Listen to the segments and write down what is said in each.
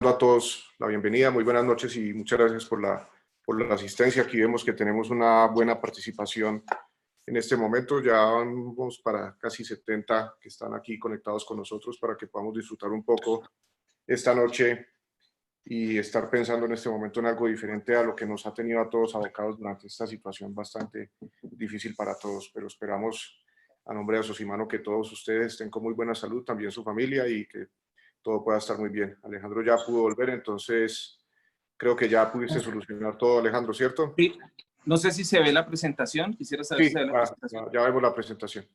A todos la bienvenida, muy buenas noches y muchas gracias por la asistencia. Aquí vemos que tenemos una buena participación en este momento, ya vamos para casi 70 que están aquí conectados con nosotros para que podamos disfrutar un poco esta noche y estar pensando en este momento en algo diferente a lo que nos ha tenido a todos abocados durante esta situación bastante difícil para todos, pero esperamos a nombre de Sosimano que todos ustedes estén con muy buena salud, también su familia, y que todo pueda estar muy bien. Alejandro ya pudo volver, entonces creo que ya pudiste solucionar todo, Alejandro, ¿cierto? Sí. No sé si se ve la presentación. Quisiera saber si se ve la presentación. Ya vemos la presentación.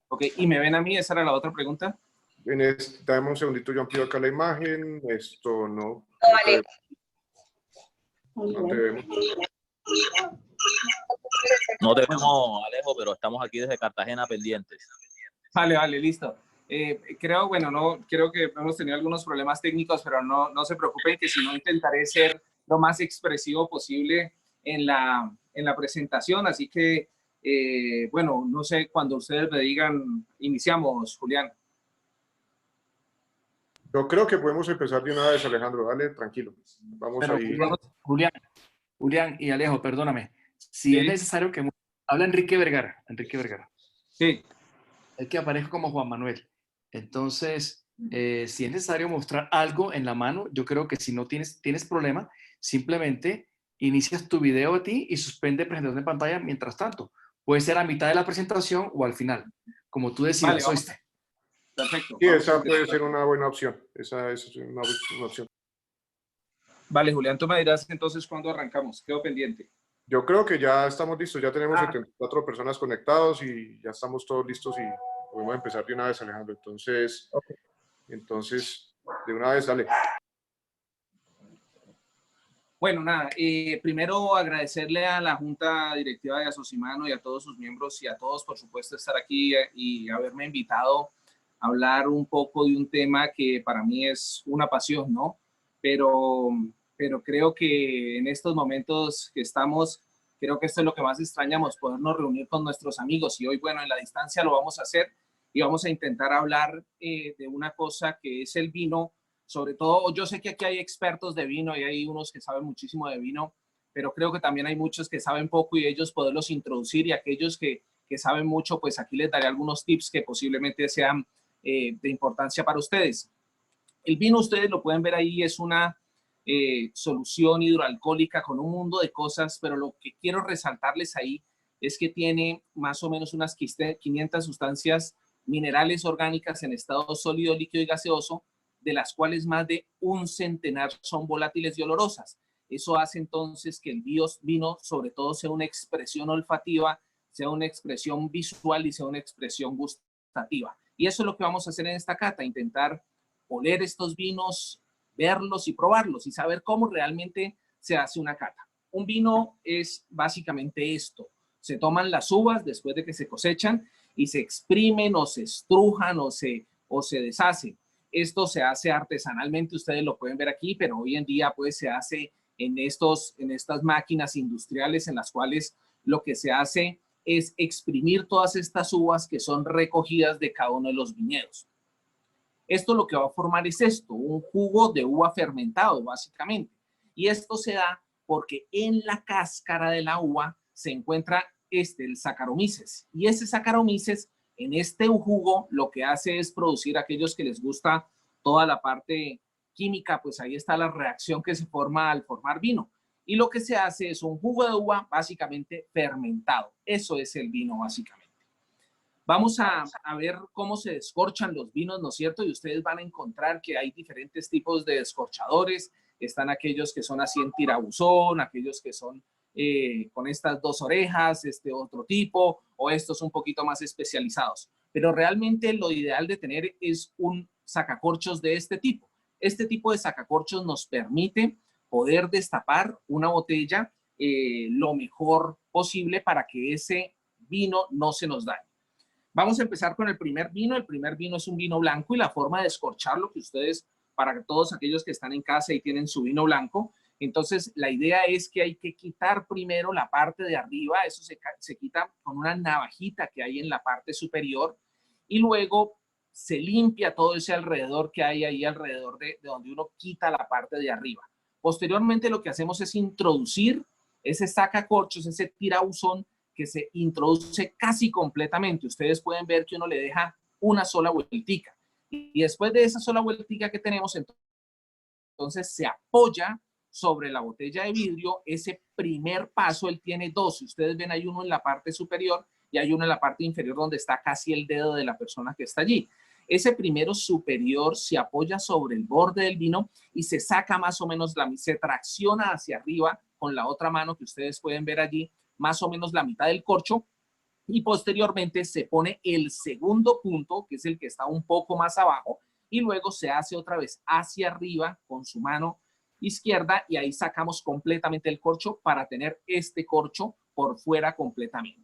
Ok, ¿y me ven a mí? Esa era la otra pregunta. Dame un segundito, yo amplío acá la imagen. Esto no. Vale. No te vemos. No te vemos, Alejo, pero estamos aquí desde Cartagena pendientes. Vale, listo. Creo que hemos tenido algunos problemas técnicos, pero no se preocupen, que si no intentaré ser lo más expresivo posible en la presentación. Así que, bueno, no sé, cuando ustedes me digan, iniciamos, Julián. Yo creo que podemos empezar de una vez, Alejandro. Dale, tranquilo. Vamos ahí. Julián y Alejo, perdóname. Si es necesario que... Habla Enrique Vergara. Sí. Es que aparezco como Juan Manuel. Entonces, si es necesario mostrar algo en la mano, yo creo que si no tienes problema, simplemente inicias tu video a ti y suspende presentación de pantalla mientras tanto. Puede ser a mitad de la presentación o al final, como tú decidas. Vale, perfecto. Sí, esa puede ser una buena opción. Esa es una opción. Vale, Julián, tú me dirás entonces cuándo arrancamos. Quedo pendiente. Yo creo que ya estamos listos. Ya tenemos 74 personas conectados y ya estamos todos listos y podemos empezar de una vez, Alejandro. Entonces, de una vez, dale. Bueno, nada, primero agradecerle a la Junta Directiva de Sosimano y a todos sus miembros y a todos, por supuesto, estar aquí y haberme invitado a hablar un poco de un tema que para mí es una pasión, ¿no? Pero creo que en estos momentos que estamos, creo que esto es lo que más extrañamos, podernos reunir con nuestros amigos, y hoy, bueno, en la distancia lo vamos a hacer y vamos a intentar hablar de una cosa que es el vino. Sobre todo, yo sé que aquí hay expertos de vino y hay unos que saben muchísimo de vino, pero creo que también hay muchos que saben poco y ellos poderlos introducir, y aquellos que saben mucho, pues aquí les daré algunos tips que posiblemente sean de importancia para ustedes. El vino, ustedes lo pueden ver ahí, es una solución hidroalcohólica con un mundo de cosas, pero lo que quiero resaltarles ahí es que tiene más o menos unas 500 sustancias minerales orgánicas en estado sólido, líquido y gaseoso, de las cuales más de un centenar son volátiles y olorosas. Eso hace entonces que el vino sobre todo sea una expresión olfativa, sea una expresión visual y sea una expresión gustativa. Y eso es lo que vamos a hacer en esta cata, intentar oler estos vinos, verlos y probarlos y saber cómo realmente se hace una cata. Un vino es básicamente esto: se toman las uvas después de que se cosechan y se exprimen o se estrujan o se deshacen. Esto se hace artesanalmente, ustedes lo pueden ver aquí, pero hoy en día pues se hace en estas máquinas industriales en las cuales lo que se hace es exprimir todas estas uvas que son recogidas de cada uno de los viñedos. Esto lo que va a formar es esto, un jugo de uva fermentado básicamente. Y esto se da porque en la cáscara de la uva se encuentra el Saccharomyces. Y ese Saccharomyces en este jugo lo que hace es producir, a aquellos que les gusta toda la parte química, pues ahí está la reacción que se forma al formar vino. Y lo que se hace es un jugo de uva básicamente fermentado. Eso es el vino básicamente. Vamos a ver cómo se descorchan los vinos, ¿no es cierto? Y ustedes van a encontrar que hay diferentes tipos de descorchadores. Están aquellos que son así en tirabuzón, aquellos que son con estas dos orejas, este otro tipo, o estos un poquito más especializados. Pero realmente lo ideal de tener es un sacacorchos de este tipo. Este tipo de sacacorchos nos permite poder destapar una botella lo mejor posible para que ese vino no se nos dañe. Vamos a empezar con el primer vino. El primer vino es un vino blanco, y la forma de descorcharlo, que ustedes, para todos aquellos que están en casa y tienen su vino blanco, entonces la idea es que hay que quitar primero la parte de arriba. Eso se quita con una navajita que hay en la parte superior, y luego se limpia todo ese alrededor que hay ahí alrededor de donde uno quita la parte de arriba. Posteriormente lo que hacemos es introducir ese sacacorchos, ese tirabuzón que se introduce casi completamente. Ustedes pueden ver que uno le deja una sola vueltica. Y después de esa sola vueltica que tenemos, entonces se apoya sobre la botella de vidrio. Ese primer paso, él tiene dos. Si ustedes ven, hay uno en la parte superior y hay uno en la parte inferior donde está casi el dedo de la persona que está allí. Ese primero superior se apoya sobre el borde del vino y se saca más o menos, se tracciona hacia arriba con la otra mano que ustedes pueden ver allí, más o menos la mitad del corcho, y posteriormente se pone el segundo punto, que es el que está un poco más abajo, y luego se hace otra vez hacia arriba con su mano izquierda y ahí sacamos completamente el corcho para tener este corcho por fuera completamente.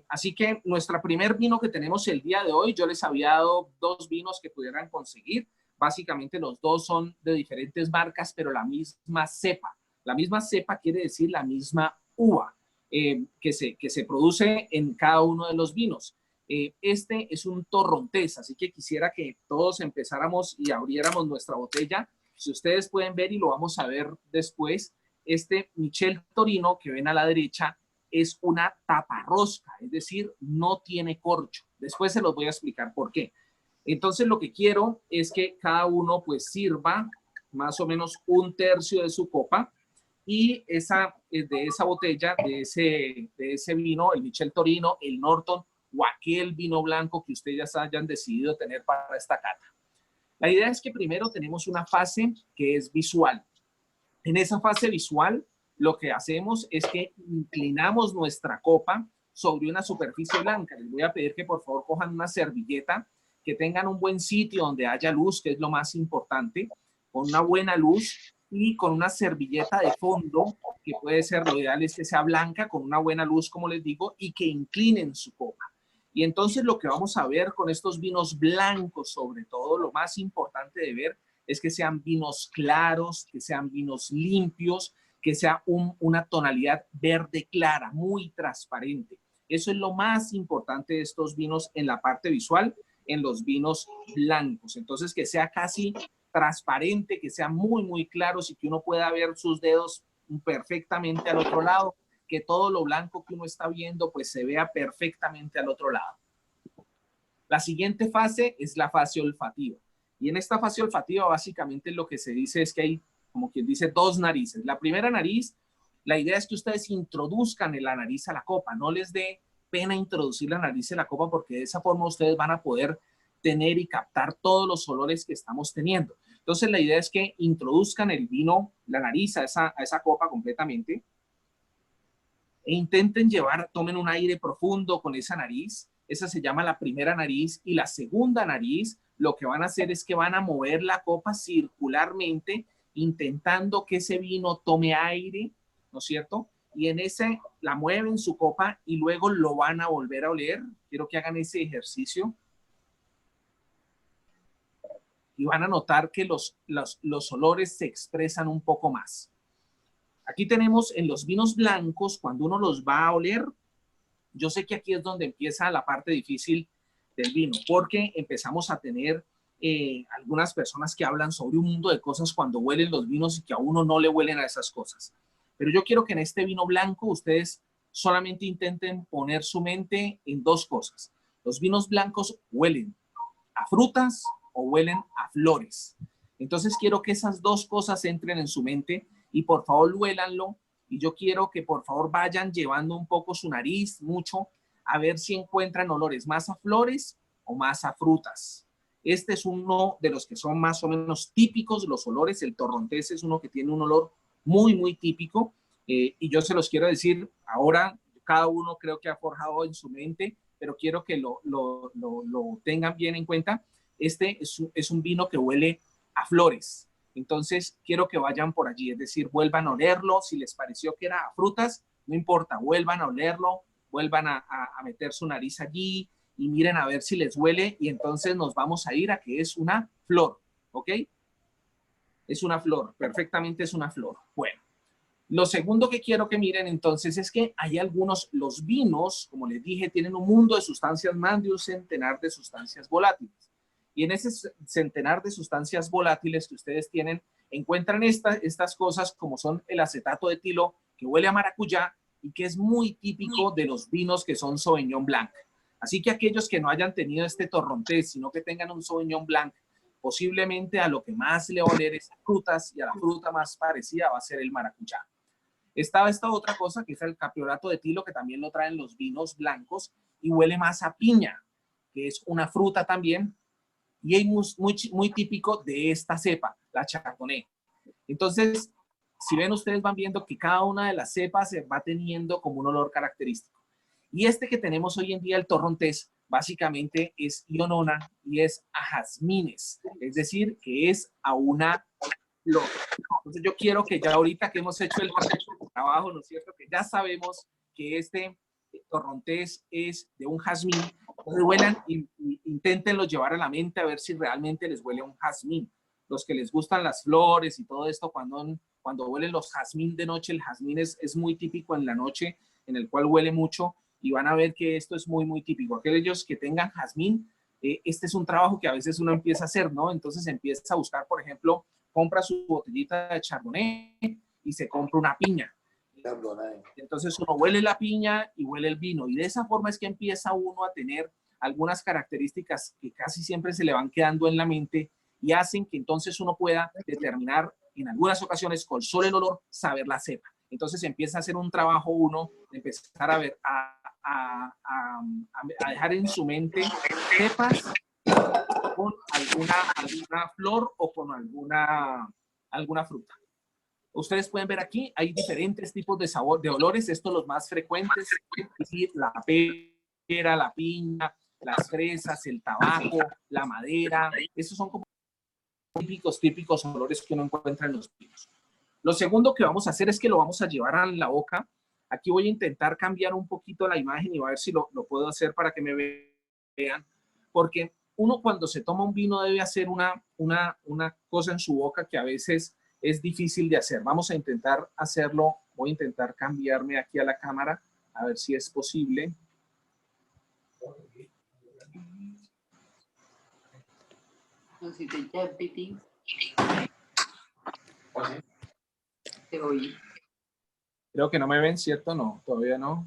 Así que nuestro primer vino que tenemos el día de hoy, yo les había dado dos vinos que pudieran conseguir. Básicamente los dos son de diferentes marcas, pero la misma cepa. La misma cepa quiere decir la misma uva que se produce en cada uno de los vinos. Este es un torrontés, así que quisiera que todos empezáramos y abriéramos nuestra botella. Si ustedes pueden ver, y lo vamos a ver después, este Michel Torino que ven a la derecha es una taparrosca, es decir, no tiene corcho. Después se los voy a explicar por qué. Entonces lo que quiero es que cada uno pues sirva más o menos un tercio de su copa y de esa botella, de ese vino, el Michel Torino, el Norton o aquel vino blanco que ustedes hayan decidido tener para esta cata. La idea es que primero tenemos una fase que es visual. En esa fase visual, lo que hacemos es que inclinamos nuestra copa sobre una superficie blanca. Les voy a pedir que por favor cojan una servilleta, que tengan un buen sitio donde haya luz, que es lo más importante, con una buena luz y con una servilleta de fondo, que puede ser, lo ideal es que sea blanca, con una buena luz, como les digo, y que inclinen su copa. Y entonces lo que vamos a ver con estos vinos blancos, sobre todo, lo más importante de ver es que sean vinos claros, que sean vinos limpios, que sea una tonalidad verde clara, muy transparente. Eso es lo más importante de estos vinos en la parte visual, en los vinos blancos. Entonces, que sea casi transparente, que sea muy, muy claro, y que uno pueda ver sus dedos perfectamente al otro lado, que todo lo blanco que uno está viendo, pues se vea perfectamente al otro lado. La siguiente fase es la fase olfativa. Y en esta fase olfativa, básicamente lo que se dice es que hay, como quien dice, dos narices. La primera nariz, la idea es que ustedes introduzcan la nariz a la copa, no les dé pena introducir la nariz en la copa, porque de esa forma ustedes van a poder tener y captar todos los olores que estamos teniendo. Entonces la idea es que introduzcan el vino, la nariz a esa copa completamente e intenten tomen un aire profundo con esa nariz. Esa se llama la primera nariz. Y la segunda nariz, lo que van a hacer es que van a mover la copa circularmente, intentando que ese vino tome aire, ¿no es cierto? Y en ese la mueven su copa y luego lo van a volver a oler. Quiero que hagan ese ejercicio. Y van a notar que los olores se expresan un poco más. Aquí tenemos en los vinos blancos, cuando uno los va a oler, yo sé que aquí es donde empieza la parte difícil del vino, porque empezamos a tener algunas personas que hablan sobre un mundo de cosas cuando huelen los vinos y que a uno no le huelen a esas cosas. Pero yo quiero que en este vino blanco ustedes solamente intenten poner su mente en dos cosas. Los vinos blancos huelen a frutas o huelen a flores. Entonces quiero que esas dos cosas entren en su mente y por favor huélanlo. Y yo quiero que por favor vayan llevando un poco su nariz, mucho, a ver si encuentran olores más a flores o más a frutas. Este es uno de los que son más o menos típicos, los olores. El torrontés es uno que tiene un olor muy, muy típico. Y yo se los quiero decir ahora, cada uno creo que ha forjado en su mente, pero quiero que lo tengan bien en cuenta. Este es un vino que huele a flores. Entonces, quiero que vayan por allí, es decir, vuelvan a olerlo. Si les pareció que era a frutas, no importa, vuelvan a olerlo, vuelvan a meter su nariz allí y miren a ver si les huele y entonces nos vamos a ir a que es una flor, ¿ok? Es una flor, perfectamente es una flor. Bueno, Lo segundo que quiero que miren entonces es que hay algunos, los vinos, como les dije, tienen un mundo de sustancias, más de un centenar de sustancias volátiles. Y en ese centenar de sustancias volátiles que ustedes tienen, encuentran estas cosas como son el acetato de etilo, que huele a maracuyá y que es muy típico de los vinos que son Sauvignon Blanc. Así que aquellos que no hayan tenido este torrontés, sino que tengan un Sauvignon Blanc, posiblemente a lo que más le va a oler es a frutas, y a la fruta más parecida va a ser el maracuyá. Está esta otra cosa que es el capriolato de etilo, que también lo traen los vinos blancos y huele más a piña, que es una fruta también, y es muy típico de esta cepa, la chardonnay. Entonces, si ven, ustedes van viendo que cada una de las cepas va teniendo como un olor característico. Y este que tenemos hoy en día, el torrontés, básicamente es ionona y es a jazmines, es decir, que es a una flor. Entonces yo quiero que ya ahorita que hemos hecho el trabajo, ¿no es cierto? Que ya sabemos que este torrontés es de un jazmín, entonces huelan, inténtenlo llevar a la mente a ver si realmente les huele a un jazmín. Los que les gustan las flores y todo esto, cuando huelen los jazmín de noche, el jazmín es muy típico en la noche, en el cual huele mucho, y van a ver que esto es muy típico. Aquellos que tengan jazmín, este es un trabajo que a veces uno empieza a hacer, ¿no? Entonces empieza a buscar, por ejemplo, compra su botellita de chardonnay y se compra una piña. Entonces uno huele la piña y huele el vino, y de esa forma es que empieza uno a tener algunas características que casi siempre se le van quedando en la mente y hacen que entonces uno pueda determinar en algunas ocasiones con solo el olor saber la cepa. Entonces empieza a hacer un trabajo uno de empezar a ver, a dejar en su mente cepas con alguna flor o con alguna fruta. Ustedes pueden ver aquí, hay diferentes tipos de sabor, de olores, estos los más frecuentes, es decir, la pera, la piña, las fresas, el tabaco, la madera, esos son como típicos olores que uno encuentra en los vinos. Lo segundo que vamos a hacer es que lo vamos a llevar a la boca. Aquí voy a intentar cambiar un poquito la imagen y voy a ver si lo puedo hacer para que me vean, porque uno cuando se toma un vino debe hacer una cosa en su boca que a veces es difícil de hacer. Vamos a intentar hacerlo. Voy a intentar cambiarme aquí a la cámara a ver si es posible. No, si te pipí. Te oí. Creo que no me ven, ¿cierto? No, todavía no.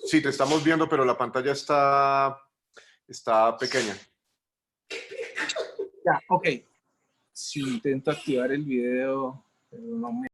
Sí, te estamos viendo, pero la pantalla está pequeña. Ya, ok. Si intento activar el video, pero no me...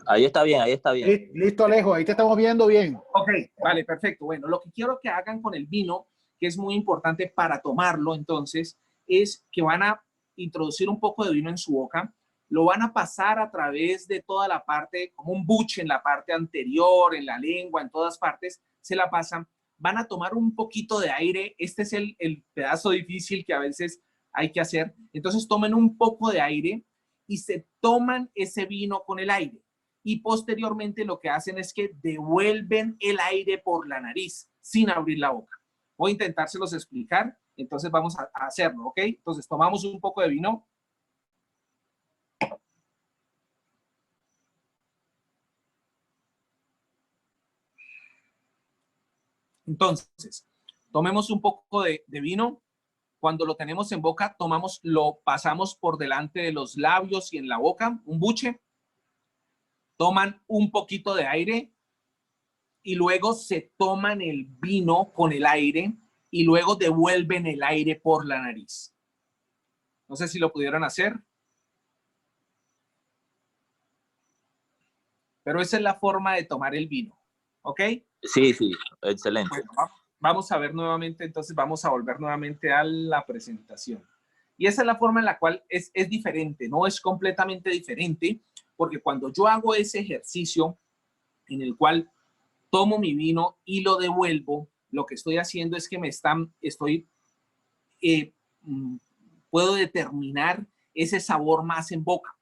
Ahí está bien, ahí está bien. Listo, Alejo, ahí te estamos viendo bien. Ok, vale, perfecto. Bueno, lo que quiero que hagan con el vino, que es muy importante para tomarlo, entonces, es que van a introducir un poco de vino en su boca, lo van a pasar a través de toda la parte, como un buche en la parte anterior, en la lengua, en todas partes, se la pasan, van a tomar un poquito de aire, este es el pedazo difícil que a veces hay que hacer, entonces tomen un poco de aire y se toman ese vino con el aire. Y posteriormente lo que hacen es que devuelven el aire por la nariz sin abrir la boca. Voy a intentárselos explicar, entonces vamos a hacerlo, ¿ok? Entonces tomamos un poco de vino. Entonces, tomemos un poco de vino. Cuando lo tenemos en boca, lo pasamos por delante de los labios y en la boca, un buche. Toman un poquito de aire y luego se toman el vino con el aire y luego devuelven el aire por la nariz. No sé si lo pudieron hacer. Pero esa es la forma de tomar el vino, ¿ok? Sí, sí, excelente. Bueno, vamos a ver nuevamente, entonces vamos a volver nuevamente a la presentación. Y esa es la forma en la cual es diferente, no es completamente diferente, porque cuando yo hago ese ejercicio en el cual tomo mi vino y lo devuelvo, lo que estoy haciendo es que puedo determinar ese sabor más en boca.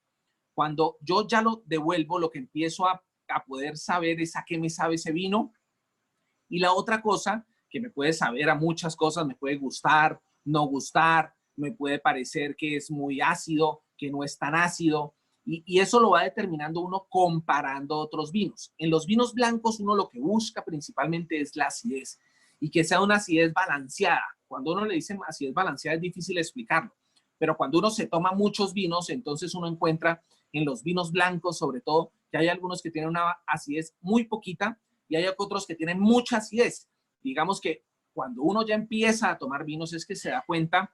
Cuando yo ya lo devuelvo, lo que empiezo a poder saber es a qué me sabe ese vino. Y la otra cosa que me puede saber a muchas cosas, me puede gustar, no gustar, me puede parecer que es muy ácido. que no es tan ácido, y eso lo va determinando uno comparando otros vinos. En los vinos blancos uno lo que busca principalmente es la acidez, y que sea una acidez balanceada. Cuando uno le dice acidez balanceada es difícil explicarlo, pero cuando uno se toma muchos vinos, entonces uno encuentra en los vinos blancos, sobre todo, que hay algunos que tienen una acidez muy poquita y hay otros que tienen mucha acidez. Digamos que cuando uno ya empieza a tomar vinos es que se da cuenta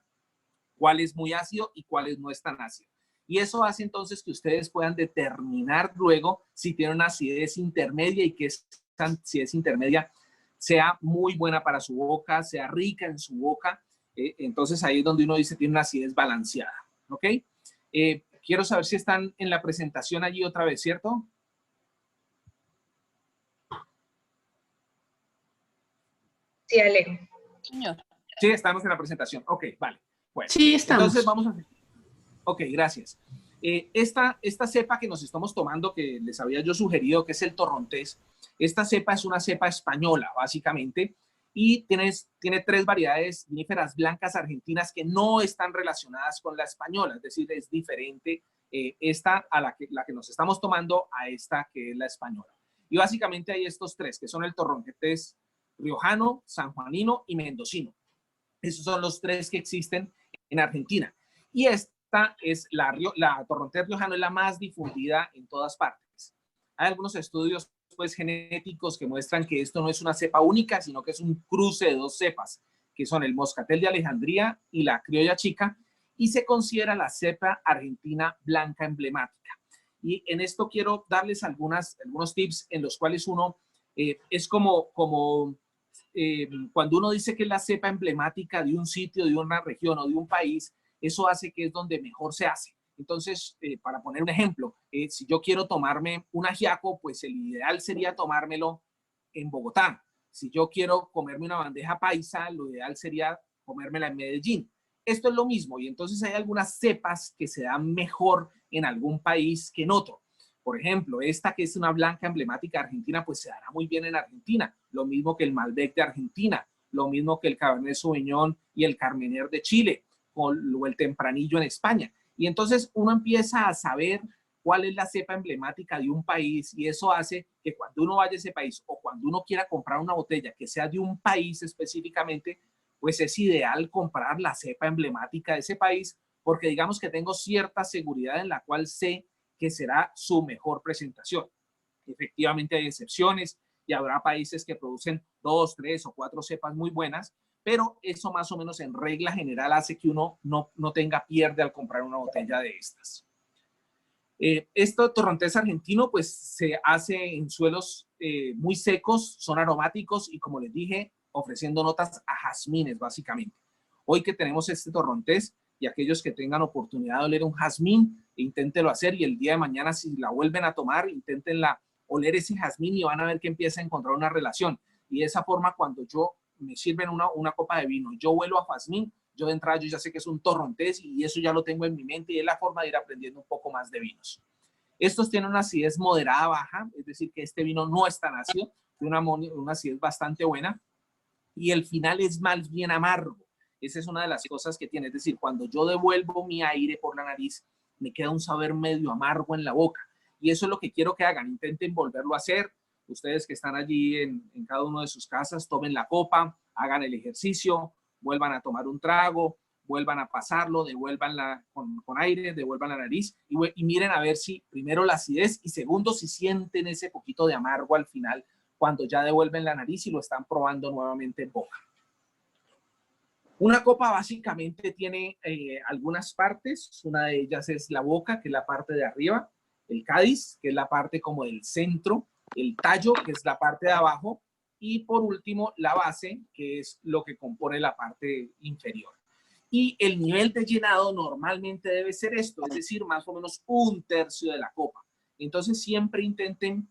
cuál es muy ácido y cuál no es tan ácido. Y eso hace entonces que ustedes puedan determinar luego si tienen una acidez intermedia y que esa acidez intermedia sea muy buena para su boca, sea rica en su boca. Entonces ahí es donde uno dice tiene una acidez balanceada. ¿Ok? Quiero saber si están en la presentación allí otra vez, ¿cierto? Sí, Alejo. Señor. Sí, estamos en la presentación. Ok, vale. Bueno, Sí, estamos. entonces vamos a hacer. Ok, gracias. Esta cepa que nos estamos tomando, que les había yo sugerido, que es el torrontés, esta cepa es una cepa española, básicamente, y tiene 3 variedades viníferas blancas argentinas que no están relacionadas con la española, es decir, es diferente esta a la que nos estamos tomando a esta que es la española. Y básicamente hay estos 3, que son el torrontés riojano, sanjuanino y mendocino. Esos son los 3 que existen en Argentina. Y esta es la torrontés riojano, es la más difundida en todas partes. Hay algunos estudios pues, genéticos que muestran que esto no es una cepa única, sino que es un cruce de 2 cepas, que son el moscatel de Alejandría y la criolla chica, y se considera la cepa argentina blanca emblemática. Y en esto quiero darles algunos tips en los cuales uno es como cuando uno dice que es la cepa emblemática de un sitio, de una región o de un país, eso hace que es donde mejor se hace. Entonces, para poner un ejemplo, si yo quiero tomarme un ajiaco, pues el ideal sería tomármelo en Bogotá. Si yo quiero comerme una bandeja paisa, lo ideal sería comérmela en Medellín. Esto es lo mismo, y entonces hay algunas cepas que se dan mejor en algún país que en otro. Por ejemplo, esta que es una blanca emblemática argentina, pues se dará muy bien en Argentina. Lo mismo que el Malbec de Argentina, lo mismo que el Cabernet Sauvignon y el Carmener de Chile, o el Tempranillo en España. Y entonces uno empieza a saber cuál es la cepa emblemática de un país, y eso hace que cuando uno vaya a ese país o cuando uno quiera comprar una botella que sea de un país específicamente, pues es ideal comprar la cepa emblemática de ese país, porque digamos que tengo cierta seguridad en la cual sé que será su mejor presentación. Efectivamente hay excepciones y habrá países que producen 2, 3 o 4 cepas muy buenas, pero eso más o menos en regla general hace que uno no tenga pierde al comprar una botella de estas. Este torrontés argentino pues se hace en suelos muy secos, son aromáticos y como les dije, ofreciendo notas a jazmines básicamente. Hoy que tenemos este torrontés y aquellos que tengan oportunidad de oler un jazmín, inténtenlo hacer y el día de mañana si la vuelven a tomar, inténtenla oler ese jazmín y van a ver que empieza a encontrar una relación. Y de esa forma cuando me sirven una copa de vino, yo huelo a jazmín, yo de entrada yo ya sé que es un torrontés y eso ya lo tengo en mi mente y es la forma de ir aprendiendo un poco más de vinos. Estos tienen una acidez moderada baja, es decir, que este vino no es tan ácido, tiene una acidez bastante buena y el final es más bien amargo. Esa es una de las cosas que tiene, es decir, cuando yo devuelvo mi aire por la nariz, me queda un sabor medio amargo en la boca y eso es lo que quiero que hagan, intenten volverlo a hacer. Ustedes que están allí en cada uno de sus casas, tomen la copa, hagan el ejercicio, vuelvan a tomar un trago, vuelvan a pasarlo, devuélvanla con aire, devuelvan la nariz y miren a ver si primero la acidez y segundo si sienten ese poquito de amargo al final cuando ya devuelven la nariz y lo están probando nuevamente en boca. Una copa básicamente tiene algunas partes, una de ellas es la boca, que es la parte de arriba, el cádiz, que es la parte como del centro, el tallo, que es la parte de abajo, y por último la base, que es lo que compone la parte inferior. Y el nivel de llenado normalmente debe ser esto, es decir, más o menos 1/3 de la copa. Entonces siempre intenten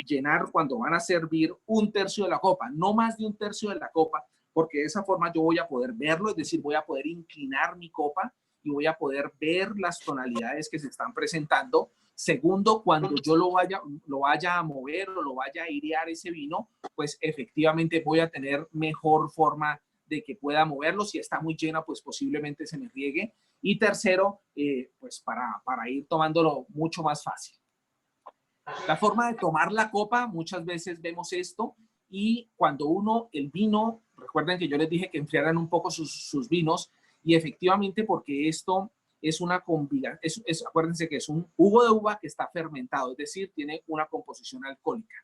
llenar cuando van a servir 1/3 de la copa, no más de 1/3 de la copa, porque de esa forma yo voy a poder verlo, es decir, voy a poder inclinar mi copa y voy a poder ver las tonalidades que se están presentando. Segundo, cuando yo lo vaya a mover o lo vaya a airear ese vino, pues efectivamente voy a tener mejor forma de que pueda moverlo. Si está muy llena, pues posiblemente se me riegue. Y tercero, pues para ir tomándolo mucho más fácil. La forma de tomar la copa, muchas veces vemos esto, y cuando el vino, recuerden que yo les dije que enfriaran un poco sus vinos, y efectivamente porque esto es una combinación, acuérdense que es un jugo de uva que está fermentado, es decir, tiene una composición alcohólica.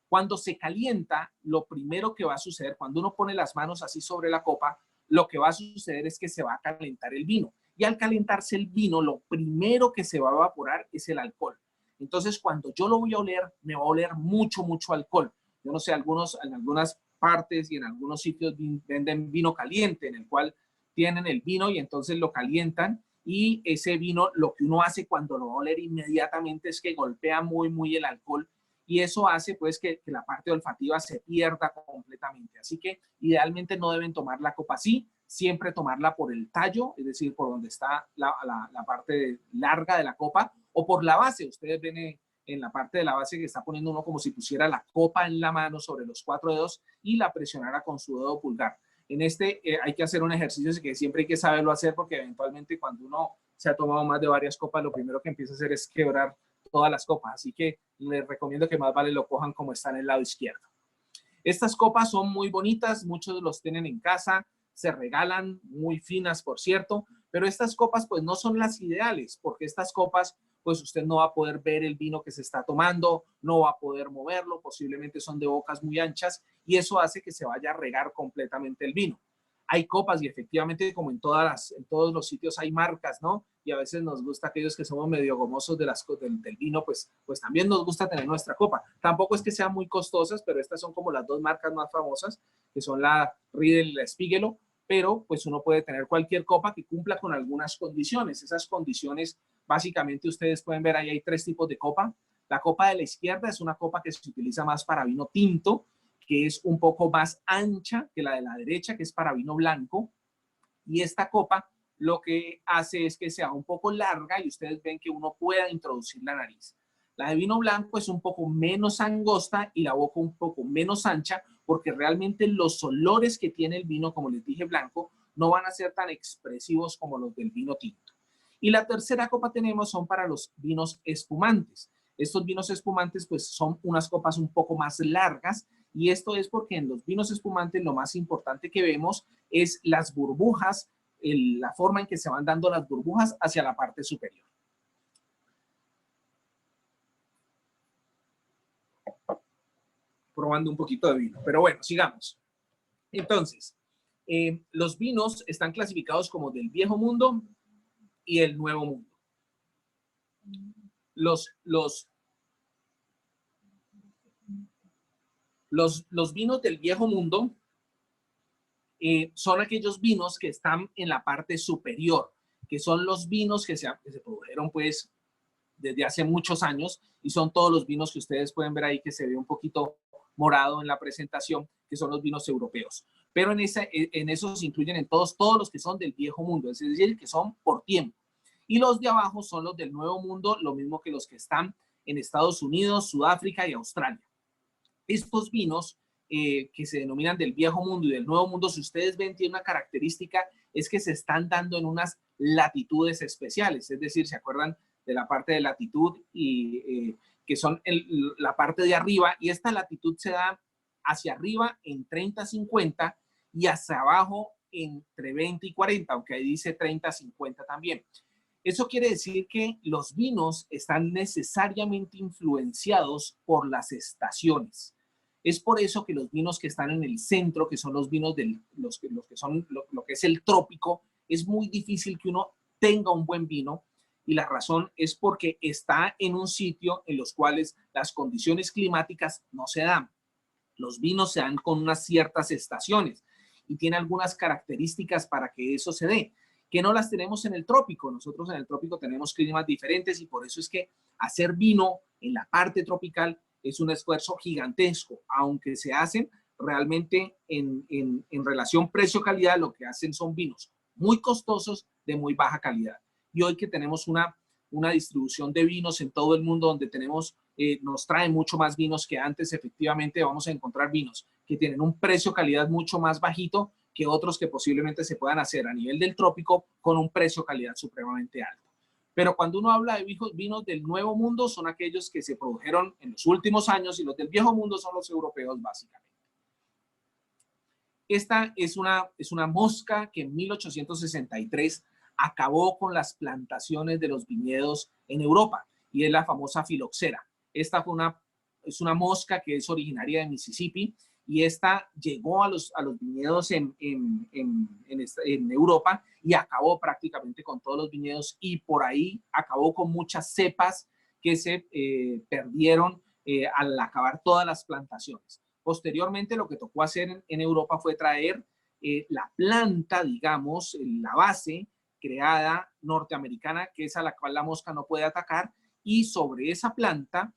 Cuando se calienta, lo primero que va a suceder, cuando uno pone las manos así sobre la copa, lo que va a suceder es que se va a calentar el vino. Y al calentarse el vino, lo primero que se va a evaporar es el alcohol. Entonces, cuando yo lo voy a oler, me va a oler mucho, mucho alcohol. Yo no sé, en algunas partes y en algunos sitios venden vino caliente, en el cual tienen el vino y entonces lo calientan, y ese vino, lo que uno hace cuando lo va a oler inmediatamente es que golpea muy, muy el alcohol, y eso hace pues que la parte olfativa se pierda completamente. Así que idealmente no deben tomar la copa así, siempre tomarla por el tallo, es decir, por donde está la parte larga de la copa, o por la base. Ustedes ven en la parte de la base que está poniendo uno como si pusiera la copa en la mano sobre los 4 dedos y la presionara con su dedo pulgar. En hay que hacer un ejercicio que siempre hay que saberlo hacer, porque eventualmente cuando uno se ha tomado más de varias copas, lo primero que empieza a hacer es quebrar todas las copas. Así que les recomiendo que más vale lo cojan como está en el lado izquierdo. Estas copas son muy bonitas, muchos los tienen en casa, se regalan, muy finas por cierto, pero estas copas pues no son las ideales, porque estas copas pues usted no va a poder ver el vino que se está tomando, no va a poder moverlo, posiblemente son de bocas muy anchas, y eso hace que se vaya a regar completamente el vino. Hay copas y efectivamente, como en todos los sitios hay marcas, ¿no? Y a veces nos gusta, aquellos que somos medio gomosos del vino, pues también nos gusta tener nuestra copa. Tampoco es que sean muy costosas, pero estas son como las dos marcas más famosas, que son la Riedel y la Spiegelau, pero pues uno puede tener cualquier copa que cumpla con algunas condiciones. Esas condiciones, básicamente ustedes pueden ver ahí hay 3 tipos de copa. La copa de la izquierda es una copa que se utiliza más para vino tinto, que es un poco más ancha que la de la derecha, que es para vino blanco. Y esta copa lo que hace es que sea un poco larga y ustedes ven que uno pueda introducir la nariz. La de vino blanco es un poco menos angosta y la boca un poco menos ancha, porque realmente los olores que tiene el vino, como les dije, blanco, no van a ser tan expresivos como los del vino tinto. Y la tercera copa son para los vinos espumantes. Estos vinos espumantes pues son unas copas un poco más largas, y esto es porque en los vinos espumantes lo más importante que vemos es las burbujas, la forma en que se van dando las burbujas hacia la parte superior. Probando un poquito de vino, pero bueno, sigamos. Entonces, los vinos están clasificados como del Viejo Mundo y el Nuevo Mundo. Los vinos del Viejo Mundo son aquellos vinos que están en la parte superior, que son los vinos que se produjeron pues desde hace muchos años, y son todos los vinos que ustedes pueden ver ahí, que se ve un poquito morado en la presentación, que son los vinos europeos. Pero en esos se incluyen en todos los que son del Viejo Mundo, es decir, que son por tiempo. Y los de abajo son los del Nuevo Mundo, lo mismo que los que están en Estados Unidos, Sudáfrica y Australia. Estos vinos que se denominan del Viejo Mundo y del Nuevo Mundo, si ustedes ven, tiene una característica, es que se están dando en unas latitudes especiales. Es decir, ¿se acuerdan de la parte de latitud y que son la parte de arriba? Y esta latitud se da hacia arriba en 30-50 y hacia abajo entre 20 y 40, aunque ahí dice 30-50 también. Eso quiere decir que los vinos están necesariamente influenciados por las estaciones. Es por eso que los vinos que están en el centro, que son los vinos los que son lo que es el trópico, es muy difícil que uno tenga un buen vino, y la razón es porque está en un sitio en los cuales las condiciones climáticas no se dan. Los vinos se dan con unas ciertas estaciones y tiene algunas características para que eso se dé, que no las tenemos en el trópico. Nosotros en el trópico tenemos climas diferentes, y por eso es que hacer vino en la parte tropical es un esfuerzo gigantesco. Aunque se hacen realmente en relación precio-calidad, lo que hacen son vinos muy costosos de muy baja calidad. Y hoy que tenemos una distribución de vinos en todo el mundo, donde tenemos, nos traen mucho más vinos que antes, efectivamente vamos a encontrar vinos que tienen un precio-calidad mucho más bajito que otros que posiblemente se puedan hacer a nivel del trópico con un precio-calidad supremamente alto. Pero cuando uno habla de vinos del Nuevo Mundo, son aquellos que se produjeron en los últimos años, y los del Viejo Mundo son los europeos, básicamente. Esta es una mosca que en 1863 acabó con las plantaciones de los viñedos en Europa, y es la famosa filoxera. Esta es una mosca que es originaria de Mississippi, y esta llegó a los viñedos en Europa y acabó prácticamente con todos los viñedos, y por ahí acabó con muchas cepas que se perdieron al acabar todas las plantaciones. Posteriormente, lo que tocó hacer en Europa fue traer la planta, digamos, la base creada norteamericana, que es a la cual la mosca no puede atacar, y sobre esa planta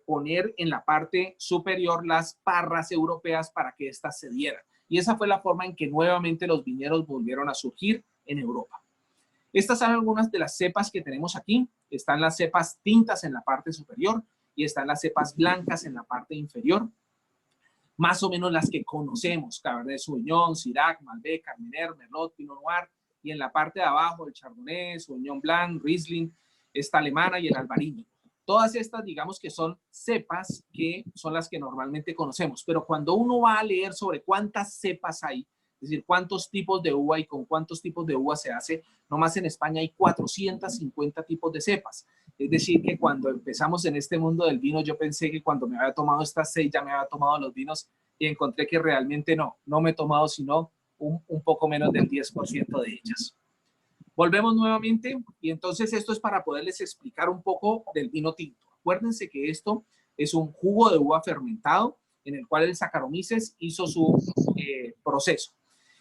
poner en la parte superior las parras europeas para que éstas se dieran. Y esa fue la forma en que nuevamente los viñedos volvieron a surgir en Europa. Estas son algunas de las cepas que tenemos aquí. Están las cepas tintas en la parte superior y están las cepas blancas en la parte inferior. Más o menos las que conocemos: Cabernet Sauvignon, Syrah, Malbec, Carmener, Merlot, Pinot Noir, y en la parte de abajo el Chardonnay, Sauvignon Blanc, Riesling, esta alemana y el Albariño. Todas estas, digamos que son cepas que son las que normalmente conocemos, pero cuando uno va a leer sobre cuántas cepas hay, es decir, cuántos tipos de uva y con cuántos tipos de uva se hace, nomás en España hay 450 tipos de cepas. Es decir, que cuando empezamos en este mundo del vino, yo pensé que cuando me había tomado estas 6 ya me había tomado los vinos, y encontré que realmente no me he tomado sino un poco menos del 10% de ellas. Volvemos nuevamente, y entonces esto es para poderles explicar un poco del vino tinto. Acuérdense que esto es un jugo de uva fermentado en el cual el Saccharomyces hizo su proceso.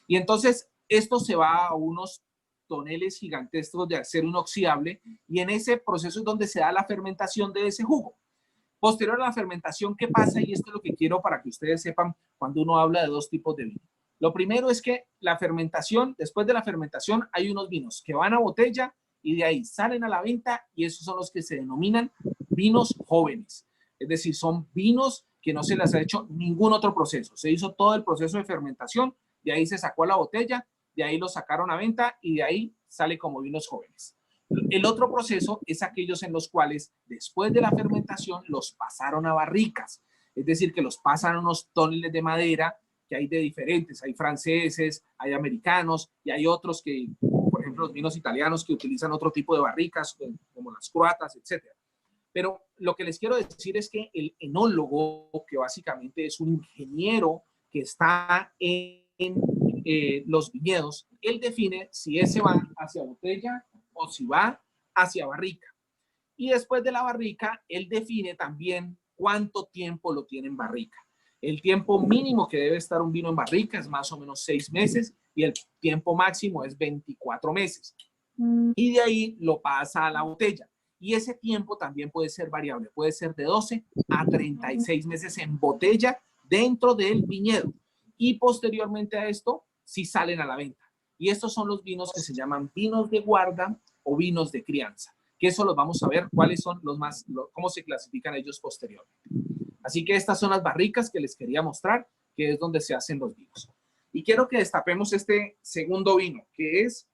Y entonces esto se va a unos toneles gigantescos de acero inoxidable, y en ese proceso es donde se da la fermentación de ese jugo. Posterior a la fermentación, ¿qué pasa? Y esto es lo que quiero para que ustedes sepan cuando uno habla de dos tipos de vino. Lo primero es que la fermentación, después de la fermentación, hay unos vinos que van a botella y de ahí salen a la venta, y esos son los que se denominan vinos jóvenes. Es decir, son vinos que no se les ha hecho ningún otro proceso. Se hizo todo el proceso de fermentación, de ahí se sacó a la botella, de ahí lo sacaron a venta y de ahí sale como vinos jóvenes. El otro proceso es aquellos en los cuales después de la fermentación los pasaron a barricas. Es decir, que los pasan a unos toneles de madera, que hay de diferentes, hay franceses, hay americanos y hay otros que, por ejemplo, los vinos italianos, que utilizan otro tipo de barricas, como las croatas, etc. Pero lo que les quiero decir es que el enólogo, que básicamente es un ingeniero que está en los viñedos, él define si ese va hacia botella o si va hacia barrica. Y después de la barrica, él define también cuánto tiempo lo tiene en barrica. El tiempo mínimo que debe estar un vino en barrica es más o menos 6 meses, y el tiempo máximo es 24 meses. Y de ahí lo pasa a la botella. Y ese tiempo también puede ser variable, puede ser de 12 a 36 meses en botella dentro del viñedo. Y posteriormente a esto, sí salen a la venta. Y estos son los vinos que se llaman vinos de guarda o vinos de crianza, que eso los vamos a ver cuáles son cómo se clasifican ellos posteriormente. Así que estas son las barricas que les quería mostrar, que es donde se hacen los vinos. Y quiero que destapemos este segundo vino, que es,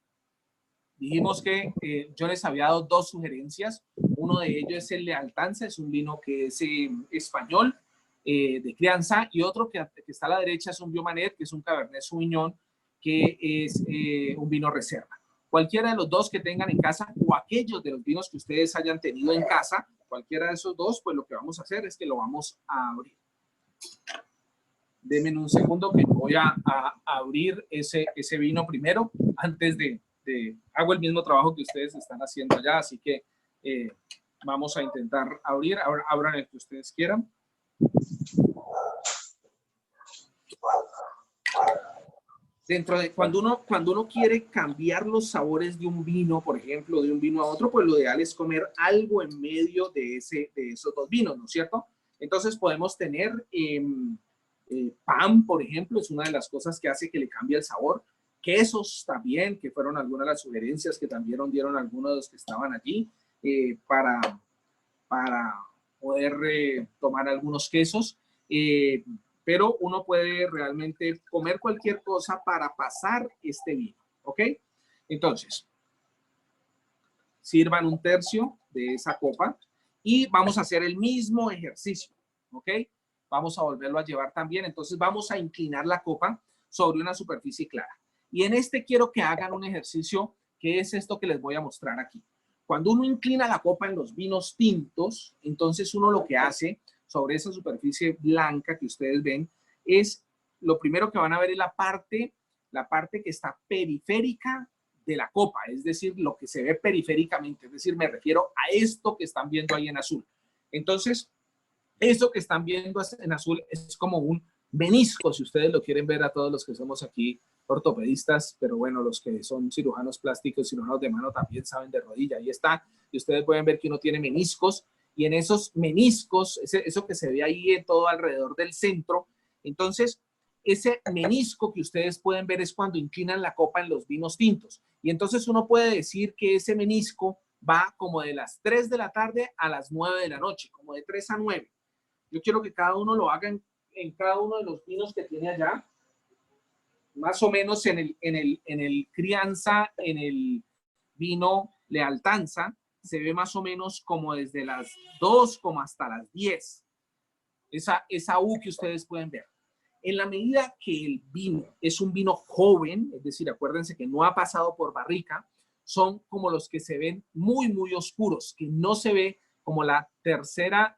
dijimos que yo les había dado 2 sugerencias. Uno de ellos es el Lealtanza, es un vino que es español, de crianza, y otro que está a la derecha es un Biomanet, que es un Cabernet Sauvignon, que es un vino reserva. Cualquiera de los dos que tengan en casa, o aquellos de los vinos que ustedes hayan tenido en casa, cualquiera de esos dos, pues lo que vamos a hacer es que lo vamos a abrir. Denme un segundo que voy a abrir ese vino primero, antes de hago el mismo trabajo que ustedes están haciendo allá, así que vamos a intentar abrir. Ahora abran el que ustedes quieran. Dentro de cuando uno quiere cambiar los sabores de un vino, por ejemplo, de un vino a otro, pues lo ideal es comer algo en medio de esos dos vinos, ¿no es cierto? Entonces podemos tener pan, por ejemplo, es una de las cosas que hace que le cambie el sabor. Quesos también, que fueron algunas de las sugerencias que también dieron algunos de los que estaban allí, para poder tomar algunos quesos. pero uno puede realmente comer cualquier cosa para pasar este vino, ¿ok? Entonces, sirvan 1/3 de esa copa y vamos a hacer el mismo ejercicio, ¿ok? Vamos a volverlo a llevar también. Entonces vamos a inclinar la copa sobre una superficie clara. Y en este quiero que hagan un ejercicio que es esto que les voy a mostrar aquí. Cuando uno inclina la copa en los vinos tintos, entonces uno lo que hace sobre esa superficie blanca que ustedes ven es, lo primero que van a ver es la parte que está periférica de la copa, es decir, lo que se ve periféricamente, es decir, me refiero a esto que están viendo ahí en azul. Entonces, eso que están viendo en azul es como un menisco, si ustedes lo quieren ver, a todos los que somos aquí ortopedistas, pero bueno, los que son cirujanos plásticos, cirujanos de mano también saben de rodilla, ahí está, y ustedes pueden ver que uno tiene meniscos, y en esos meniscos, eso que se ve ahí en todo alrededor del centro, entonces, ese menisco que ustedes pueden ver es cuando inclinan la copa en los vinos tintos, y entonces uno puede decir que ese menisco va como de las 3 de la tarde a las 9 de la noche, como de 3 a 9. Yo quiero que cada uno lo haga en cada uno de los vinos que tiene allá, más o menos en el crianza, en el vino lealtanza, se ve más o menos como desde las 2 como hasta las 10. Esa U que ustedes pueden ver. En la medida que el vino es un vino joven, es decir, acuérdense que no ha pasado por barrica, son como los que se ven muy, muy oscuros, que no se ve como en la tercera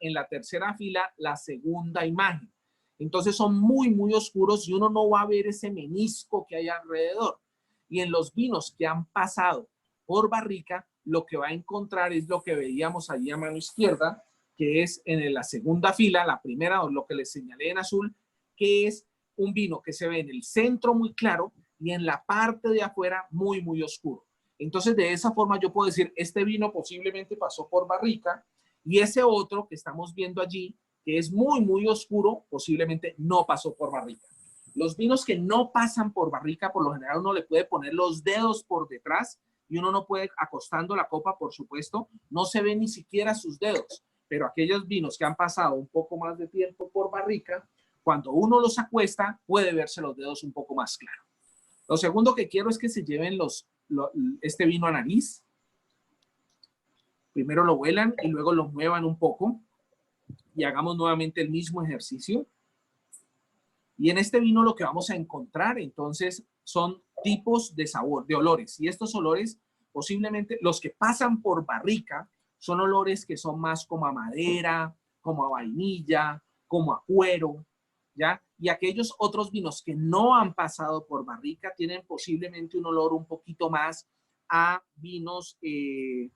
fila, la segunda imagen. Entonces son muy, muy oscuros y uno no va a ver ese menisco que hay alrededor. Y en los vinos que han pasado por barrica, lo que va a encontrar es lo que veíamos allí a mano izquierda, que es en la segunda fila, la primera, o lo que les señalé en azul, que es un vino que se ve en el centro muy claro y en la parte de afuera muy, muy oscuro. Entonces, de esa forma yo puedo decir, este vino posiblemente pasó por barrica y ese otro que estamos viendo allí, que es muy, muy oscuro, posiblemente no pasó por barrica. Los vinos que no pasan por barrica, por lo general uno le puede poner los dedos por detrás y uno no puede, acostando la copa, por supuesto, no se ve ni siquiera sus dedos. Pero aquellos vinos que han pasado un poco más de tiempo por barrica, cuando uno los acuesta, puede verse los dedos un poco más claro. Lo segundo que quiero es que se lleven este vino a nariz. Primero lo huelan y luego lo muevan un poco y hagamos nuevamente el mismo ejercicio. Y en este vino lo que vamos a encontrar entonces son tipos de sabor, de olores. Y estos olores, posiblemente los que pasan por barrica, son olores que son más como a madera, como a vainilla, como a cuero, ¿ya? Y aquellos otros vinos que no han pasado por barrica tienen posiblemente un olor un poquito más a vinos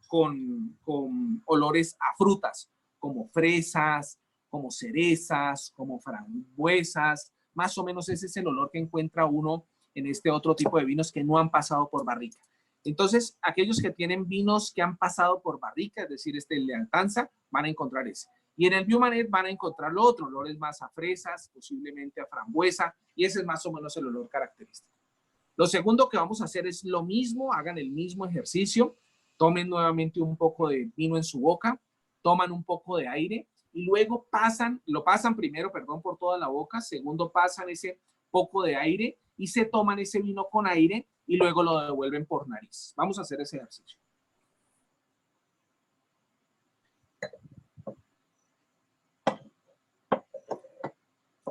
con olores a frutas, como fresas, como cerezas, como frambuesas. Más o menos ese es el olor que encuentra uno en este otro tipo de vinos que no han pasado por barrica. Entonces, aquellos que tienen vinos que han pasado por barrica, es decir, lealtanza, van a encontrar ese. Y en el Vieux Manet van a encontrar lo otro, olores más a fresas, posiblemente a frambuesa, y ese es más o menos el olor característico. Lo segundo que vamos a hacer es lo mismo, hagan el mismo ejercicio, tomen nuevamente un poco de vino en su boca, toman un poco de aire y luego lo pasan primero, perdón, por toda la boca, segundo pasan ese poco de aire y se toman ese vino con aire y luego lo devuelven por nariz. Vamos a hacer ese ejercicio.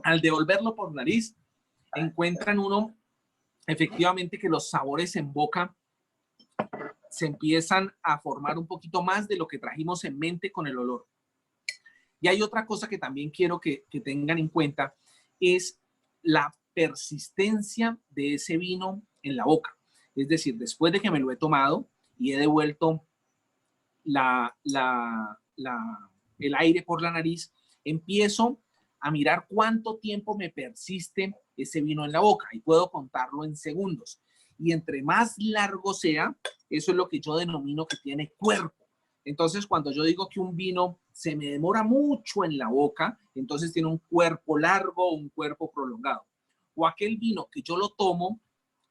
Al devolverlo por nariz, encuentran uno efectivamente que los sabores en boca se empiezan a formar un poquito más de lo que trajimos en mente con el olor. Y hay otra cosa que también quiero que tengan en cuenta, es la persistencia de ese vino en la boca. Es decir, después de que me lo he tomado y he devuelto el aire por la nariz, empiezo a mirar cuánto tiempo me persiste ese vino en la boca y puedo contarlo en segundos. Y entre más largo sea, eso es lo que yo denomino que tiene cuerpo. Entonces, cuando yo digo que un vino se me demora mucho en la boca, entonces tiene un cuerpo largo o un cuerpo prolongado. O aquel vino que yo lo tomo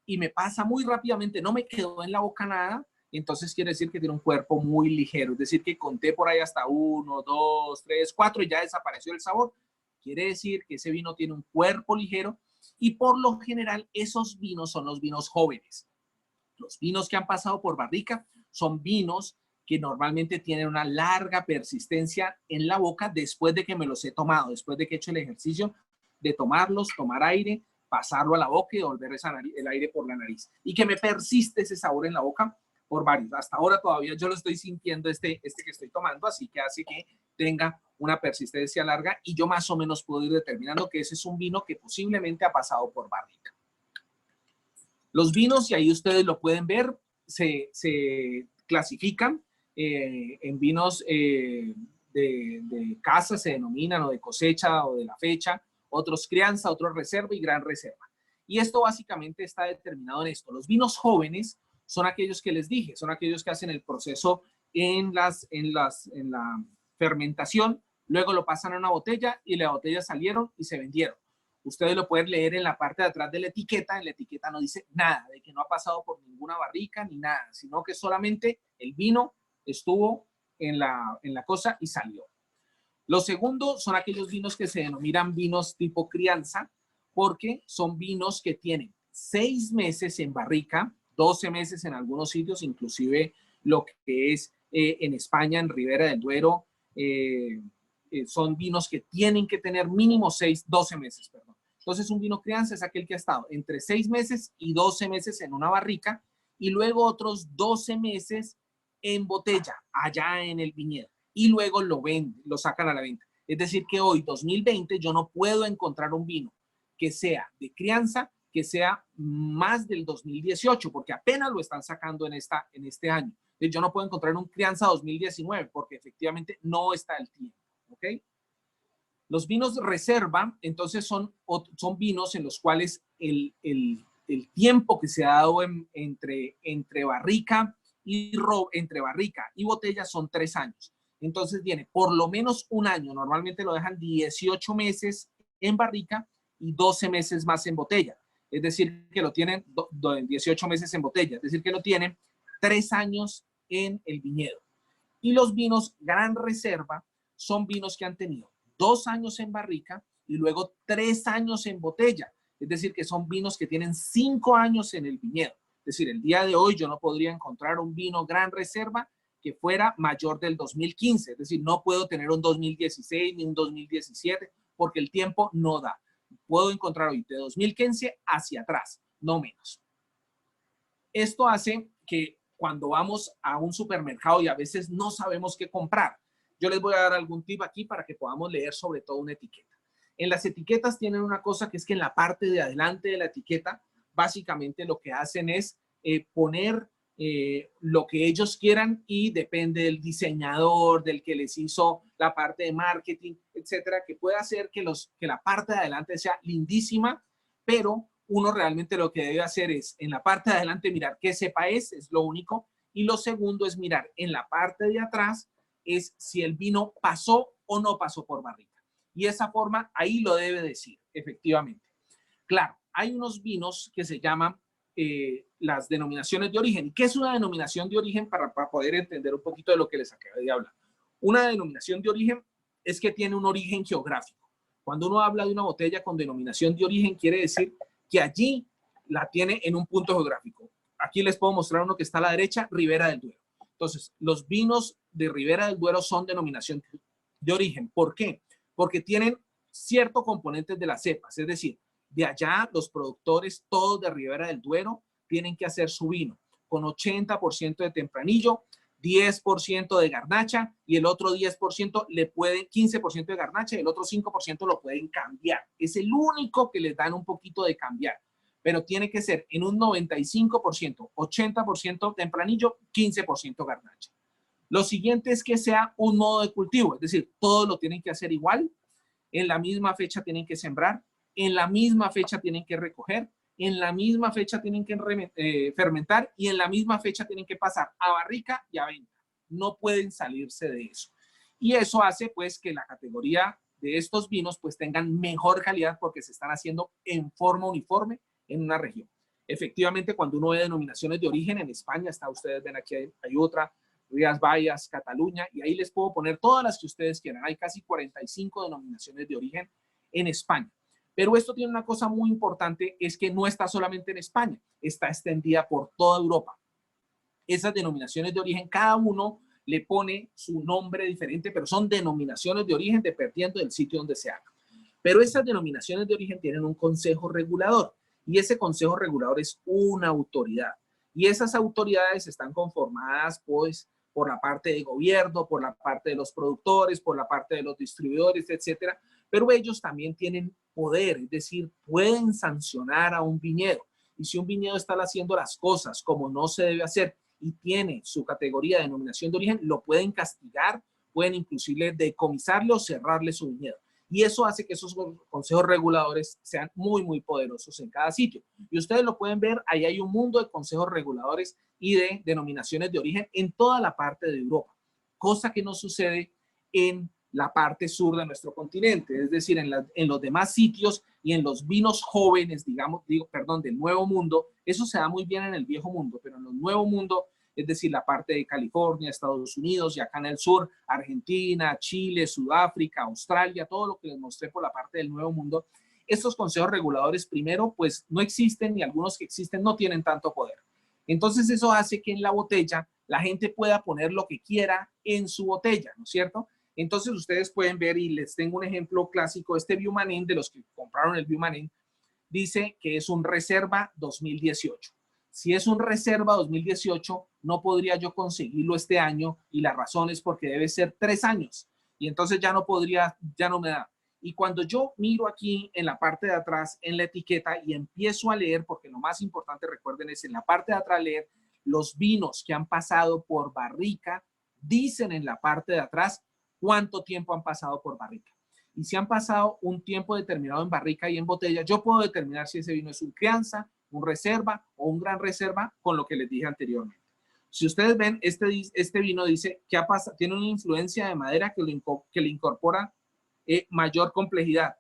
y me pasa muy rápidamente, no me quedó en la boca nada, entonces quiere decir que tiene un cuerpo muy ligero. Es decir, que conté por ahí hasta 1, 2, 3, 4 y ya desapareció el sabor. Quiere decir que ese vino tiene un cuerpo ligero y por lo general esos vinos son los vinos jóvenes. Los vinos que han pasado por barrica son vinos que normalmente tienen una larga persistencia en la boca después de que me los he tomado, después de que he hecho el ejercicio de tomarlos, tomar aire, pasarlo a la boca y devolver el aire por la nariz. Y que me persiste ese sabor en la boca por varios. Hasta ahora todavía yo lo estoy sintiendo este que estoy tomando, así que hace que tenga una persistencia larga y yo más o menos puedo ir determinando que ese es un vino que posiblemente ha pasado por barrica. Los vinos, y ahí ustedes lo pueden ver, se clasifican en vinos de casa, se denominan, o de cosecha, o de la fecha, otros crianza, otros reserva y gran reserva. Y esto básicamente está determinado en esto. Los vinos jóvenes son aquellos que les dije, son aquellos que hacen el proceso en la fermentación, luego lo pasan a una botella y la botella salieron y se vendieron. Ustedes lo pueden leer en la parte de atrás de la etiqueta. En la etiqueta no dice nada de que no ha pasado por ninguna barrica ni nada, sino que solamente el vino estuvo en la cosa y salió. Lo segundo son aquellos vinos que se denominan vinos tipo crianza, porque son vinos que tienen 6 meses en barrica, 12 meses en algunos sitios, inclusive lo que es en España, en Ribera del Duero, son vinos que tienen que tener mínimo 12 meses, perdón. Entonces, un vino crianza es aquel que ha estado entre 6 meses y 12 meses en una barrica y luego otros 12 meses en botella, allá en el viñedo, y luego lo venden, lo sacan a la venta. Es decir, que hoy, 2020, yo no puedo encontrar un vino que sea de crianza, que sea más del 2018, porque apenas lo están sacando en este año. Yo no puedo encontrar un crianza 2019, porque efectivamente no está el tiempo. ¿Ok? Los vinos reserva, entonces, son vinos en los cuales el tiempo que se ha dado entre barrica y botella son 3 años. Entonces viene por lo menos un año, normalmente lo dejan 18 meses en barrica y 12 meses más en botella. Es decir, que lo tienen 18 meses en botella, es decir, que lo tienen 3 años en el viñedo. Y los vinos gran reserva son vinos que han tenido 2 años en barrica y luego 3 años en botella. Es decir, que son vinos que tienen 5 años en el viñedo. Es decir, el día de hoy yo no podría encontrar un vino gran reserva que fuera mayor del 2015. Es decir, no puedo tener un 2016 ni un 2017 porque el tiempo no da. Puedo encontrar hoy de 2015 hacia atrás, no menos. Esto hace que cuando vamos a un supermercado y a veces no sabemos qué comprar, yo les voy a dar algún tip aquí para que podamos leer sobre todo una etiqueta. En las etiquetas tienen una cosa que es que en la parte de adelante de la etiqueta, básicamente lo que hacen es poner lo que ellos quieran y depende del diseñador, del que les hizo la parte de marketing, etcétera, que puede hacer que la parte de adelante sea lindísima, pero uno realmente lo que debe hacer es en la parte de adelante mirar qué cepa es lo único, y lo segundo es mirar en la parte de atrás es si el vino pasó o no pasó por barrica. Y esa forma ahí lo debe decir, efectivamente. Claro, hay unos vinos que se llaman las denominaciones de origen. ¿Y qué es una denominación de origen para poder entender un poquito de lo que les acabé de hablar? Una denominación de origen es que tiene un origen geográfico. Cuando uno habla de una botella con denominación de origen, quiere decir que allí la tiene en un punto geográfico. Aquí les puedo mostrar uno que está a la derecha, Ribera del Duero. Entonces, los vinos de Ribera del Duero son denominación de origen. ¿Por qué? Porque tienen ciertos componentes de las cepas, es decir, de allá los productores todos de Ribera del Duero tienen que hacer su vino con 80% de tempranillo, 10% de garnacha y el otro 10% le pueden, 15% de garnacha y el otro 5% lo pueden cambiar. Es el único que les dan un poquito de cambiar, pero tiene que ser en un 95%, 80% tempranillo, 15% garnacha. Lo siguiente es que sea un modo de cultivo, es decir, todos lo tienen que hacer igual, en la misma fecha tienen que sembrar, en la misma fecha tienen que recoger, en la misma fecha tienen que fermentar y en la misma fecha tienen que pasar a barrica y a venta. No pueden salirse de eso. Y eso hace pues que la categoría de estos vinos pues tengan mejor calidad porque se están haciendo en forma uniforme en una región. Efectivamente, cuando uno ve denominaciones de origen en España, ustedes ven aquí hay otra, Rías Baixas, Cataluña, y ahí les puedo poner todas las que ustedes quieran. Hay casi 45 denominaciones de origen en España. Pero esto tiene una cosa muy importante, es que no está solamente en España, está extendida por toda Europa. Esas denominaciones de origen, cada uno le pone su nombre diferente, pero son denominaciones de origen dependiendo del sitio donde se haga. Pero esas denominaciones de origen tienen un consejo regulador y ese consejo regulador es una autoridad. Y esas autoridades están conformadas pues por la parte de gobierno, por la parte de los productores, por la parte de los distribuidores, etcétera. Pero ellos también tienen poder, es decir, pueden sancionar a un viñedo. Y si un viñedo está haciendo las cosas como no se debe hacer y tiene su categoría de denominación de origen, lo pueden castigar, pueden inclusive decomisarle o cerrarle su viñedo. Y eso hace que esos consejos reguladores sean muy, muy poderosos en cada sitio. Y ustedes lo pueden ver, ahí hay un mundo de consejos reguladores y de denominaciones de origen en toda la parte de Europa, cosa que no sucede en la parte sur de nuestro continente, es decir, en los demás sitios y en los vinos jóvenes, del Nuevo Mundo. Eso se da muy bien en el Viejo Mundo, pero en el Nuevo Mundo, es decir, la parte de California, Estados Unidos y acá en el sur, Argentina, Chile, Sudáfrica, Australia, todo lo que les mostré por la parte del Nuevo Mundo, estos consejos reguladores primero pues no existen y algunos que existen no tienen tanto poder. Entonces eso hace que en la botella la gente pueda poner lo que quiera en su botella, ¿no es cierto? Entonces ustedes pueden ver, y les tengo un ejemplo clásico, este Vieux-Manin, de los que compraron el Vieux-Manin, dice que es un Reserva 2018. Si es un Reserva 2018, no podría yo conseguirlo este año, y la razón es porque debe ser 3 años, y entonces ya no me da. Y cuando yo miro aquí en la parte de atrás, en la etiqueta, y empiezo a leer, porque lo más importante, recuerden, es en la parte de atrás leer los vinos que han pasado por barrica, dicen en la parte de atrás cuánto tiempo han pasado por barrica. Y si han pasado un tiempo determinado en barrica y en botella, yo puedo determinar si ese vino es un crianza, un reserva o un gran reserva, con lo que les dije anteriormente. Si ustedes ven, este vino dice que tiene una influencia de madera que le incorpora mayor complejidad.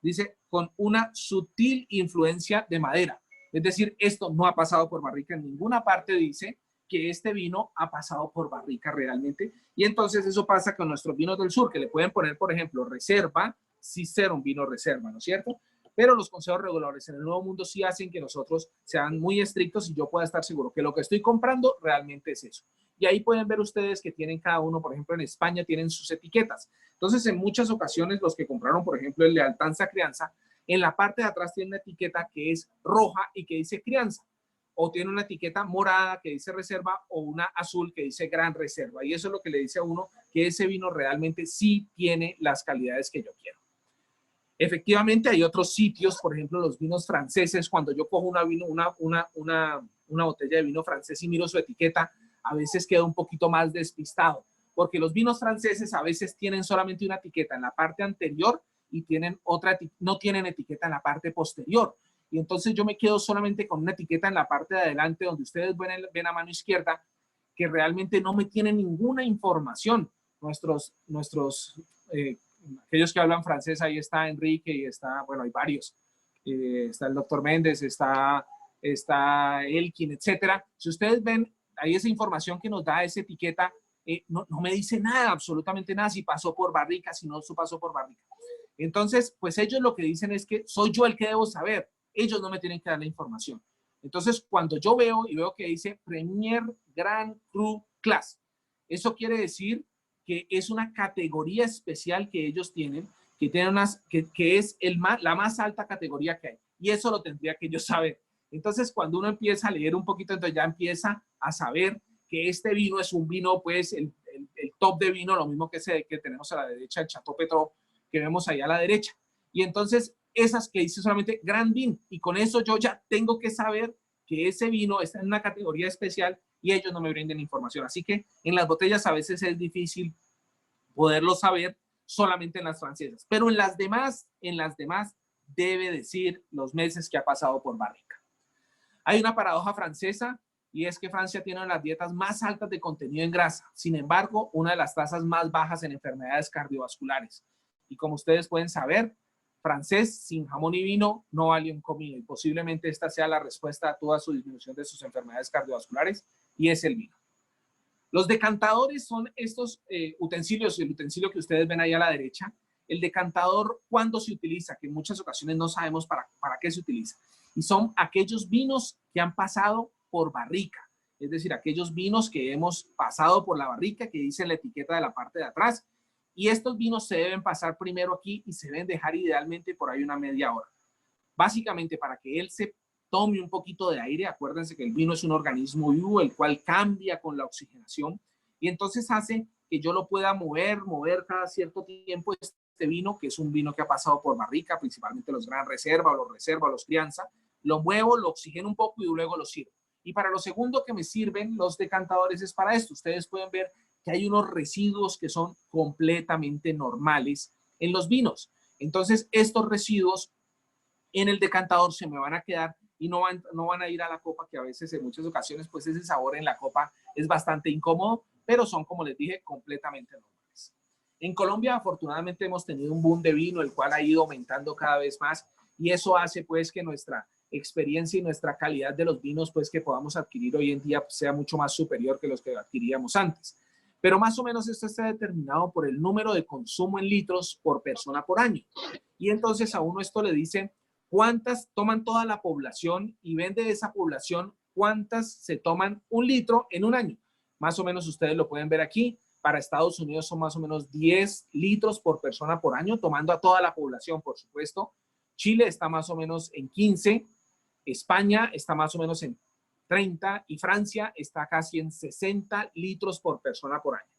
Dice, con una sutil influencia de madera. Es decir, esto no ha pasado por barrica en ninguna parte, dice que este vino ha pasado por barrica realmente. Y entonces eso pasa con nuestros vinos del sur, que le pueden poner, por ejemplo, reserva, sí ser un vino reserva, ¿no es cierto? Pero los consejos reguladores en el Nuevo Mundo sí hacen que nosotros sean muy estrictos y yo pueda estar seguro que lo que estoy comprando realmente es eso. Y ahí pueden ver ustedes que tienen cada uno, por ejemplo, en España tienen sus etiquetas. Entonces, en muchas ocasiones, los que compraron, por ejemplo, el Lealtanza Crianza, en la parte de atrás tiene una etiqueta que es roja y que dice crianza, o tiene una etiqueta morada que dice reserva, o una azul que dice gran reserva. Y eso es lo que le dice a uno que ese vino realmente sí tiene las calidades que yo quiero. Efectivamente, hay otros sitios, por ejemplo, los vinos franceses. Cuando yo cojo una botella de vino francés y miro su etiqueta, a veces quedo un poquito más despistado, porque los vinos franceses a veces tienen solamente una etiqueta en la parte anterior y no tienen etiqueta en la parte posterior. Y entonces yo me quedo solamente con una etiqueta en la parte de adelante, donde ustedes ven a mano izquierda, que realmente no me tienen ninguna información. Aquellos que hablan francés, ahí está Enrique y está, bueno, hay varios. Está el doctor Méndez, está Elkin, etcétera. Si ustedes ven, ahí esa información que nos da esa etiqueta, no me dice nada, absolutamente nada, si pasó por barrica, si no pasó por barrica. Entonces, pues ellos lo que dicen es que soy yo el que debo saber. Ellos no me tienen que dar la información. Entonces, cuando yo veo que dice Premier Grand Cru Class, eso quiere decir que es una categoría especial que ellos tienen, que es la más alta categoría que hay. Y eso lo tendría que yo saber. Entonces, cuando uno empieza a leer un poquito, entonces ya empieza a saber que este vino es un vino, pues, el top de vino, lo mismo que tenemos a la derecha, el Chateau Petrov, que vemos ahí a la derecha. Y entonces, esas que dice solamente Grand Vin, y con eso yo ya tengo que saber que ese vino está en una categoría especial y ellos no me brinden información. Así que en las botellas a veces es difícil poderlo saber solamente en las francesas, pero en las demás debe decir los meses que ha pasado por barrica. Hay una paradoja francesa, y es que Francia tiene una de las dietas más altas de contenido en grasa, sin embargo, una de las tasas más bajas en enfermedades cardiovasculares. Y como ustedes pueden saber, francés sin jamón y vino no vale un comino, y posiblemente esta sea la respuesta a toda su disminución de sus enfermedades cardiovasculares, y es el vino. Los decantadores son estos utensilios, el utensilio que ustedes ven ahí a la derecha. El decantador, ¿cuándo se utiliza? Que en muchas ocasiones no sabemos para qué se utiliza. Y son aquellos vinos que han pasado por barrica. Es decir, aquellos vinos que hemos pasado por la barrica, que dice en la etiqueta de la parte de atrás. Y estos vinos se deben pasar primero aquí y se deben dejar idealmente por ahí una media hora. Básicamente para que él se tome un poquito de aire. Acuérdense que el vino es un organismo vivo, el cual cambia con la oxigenación. Y entonces hace que yo lo pueda mover cada cierto tiempo este vino, que es un vino que ha pasado por barrica, principalmente los Gran Reserva, los Crianza. Lo muevo, lo oxigeno un poco y luego lo sirvo. Y para lo segundo que me sirven los decantadores es para esto. Ustedes pueden ver que hay unos residuos que son completamente normales en los vinos. Entonces, estos residuos en el decantador se me van a quedar y no van a ir a la copa, que a veces en muchas ocasiones pues ese sabor en la copa es bastante incómodo, pero son, como les dije, completamente normales. En Colombia, afortunadamente, hemos tenido un boom de vino, el cual ha ido aumentando cada vez más, y eso hace pues que nuestra experiencia y nuestra calidad de los vinos pues que podamos adquirir hoy en día pues, sea mucho más superior que los que adquiríamos antes. Pero más o menos esto está determinado por el número de consumo en litros por persona por año. Y entonces a uno esto le dice cuántas toman toda la población y ven de esa población cuántas se toman un litro en un año. Más o menos ustedes lo pueden ver aquí. Para Estados Unidos son más o menos 10 litros por persona por año, tomando a toda la población, por supuesto. Chile está más o menos en 15, España está más o menos en 30 y Francia está casi en 60 litros por persona por año.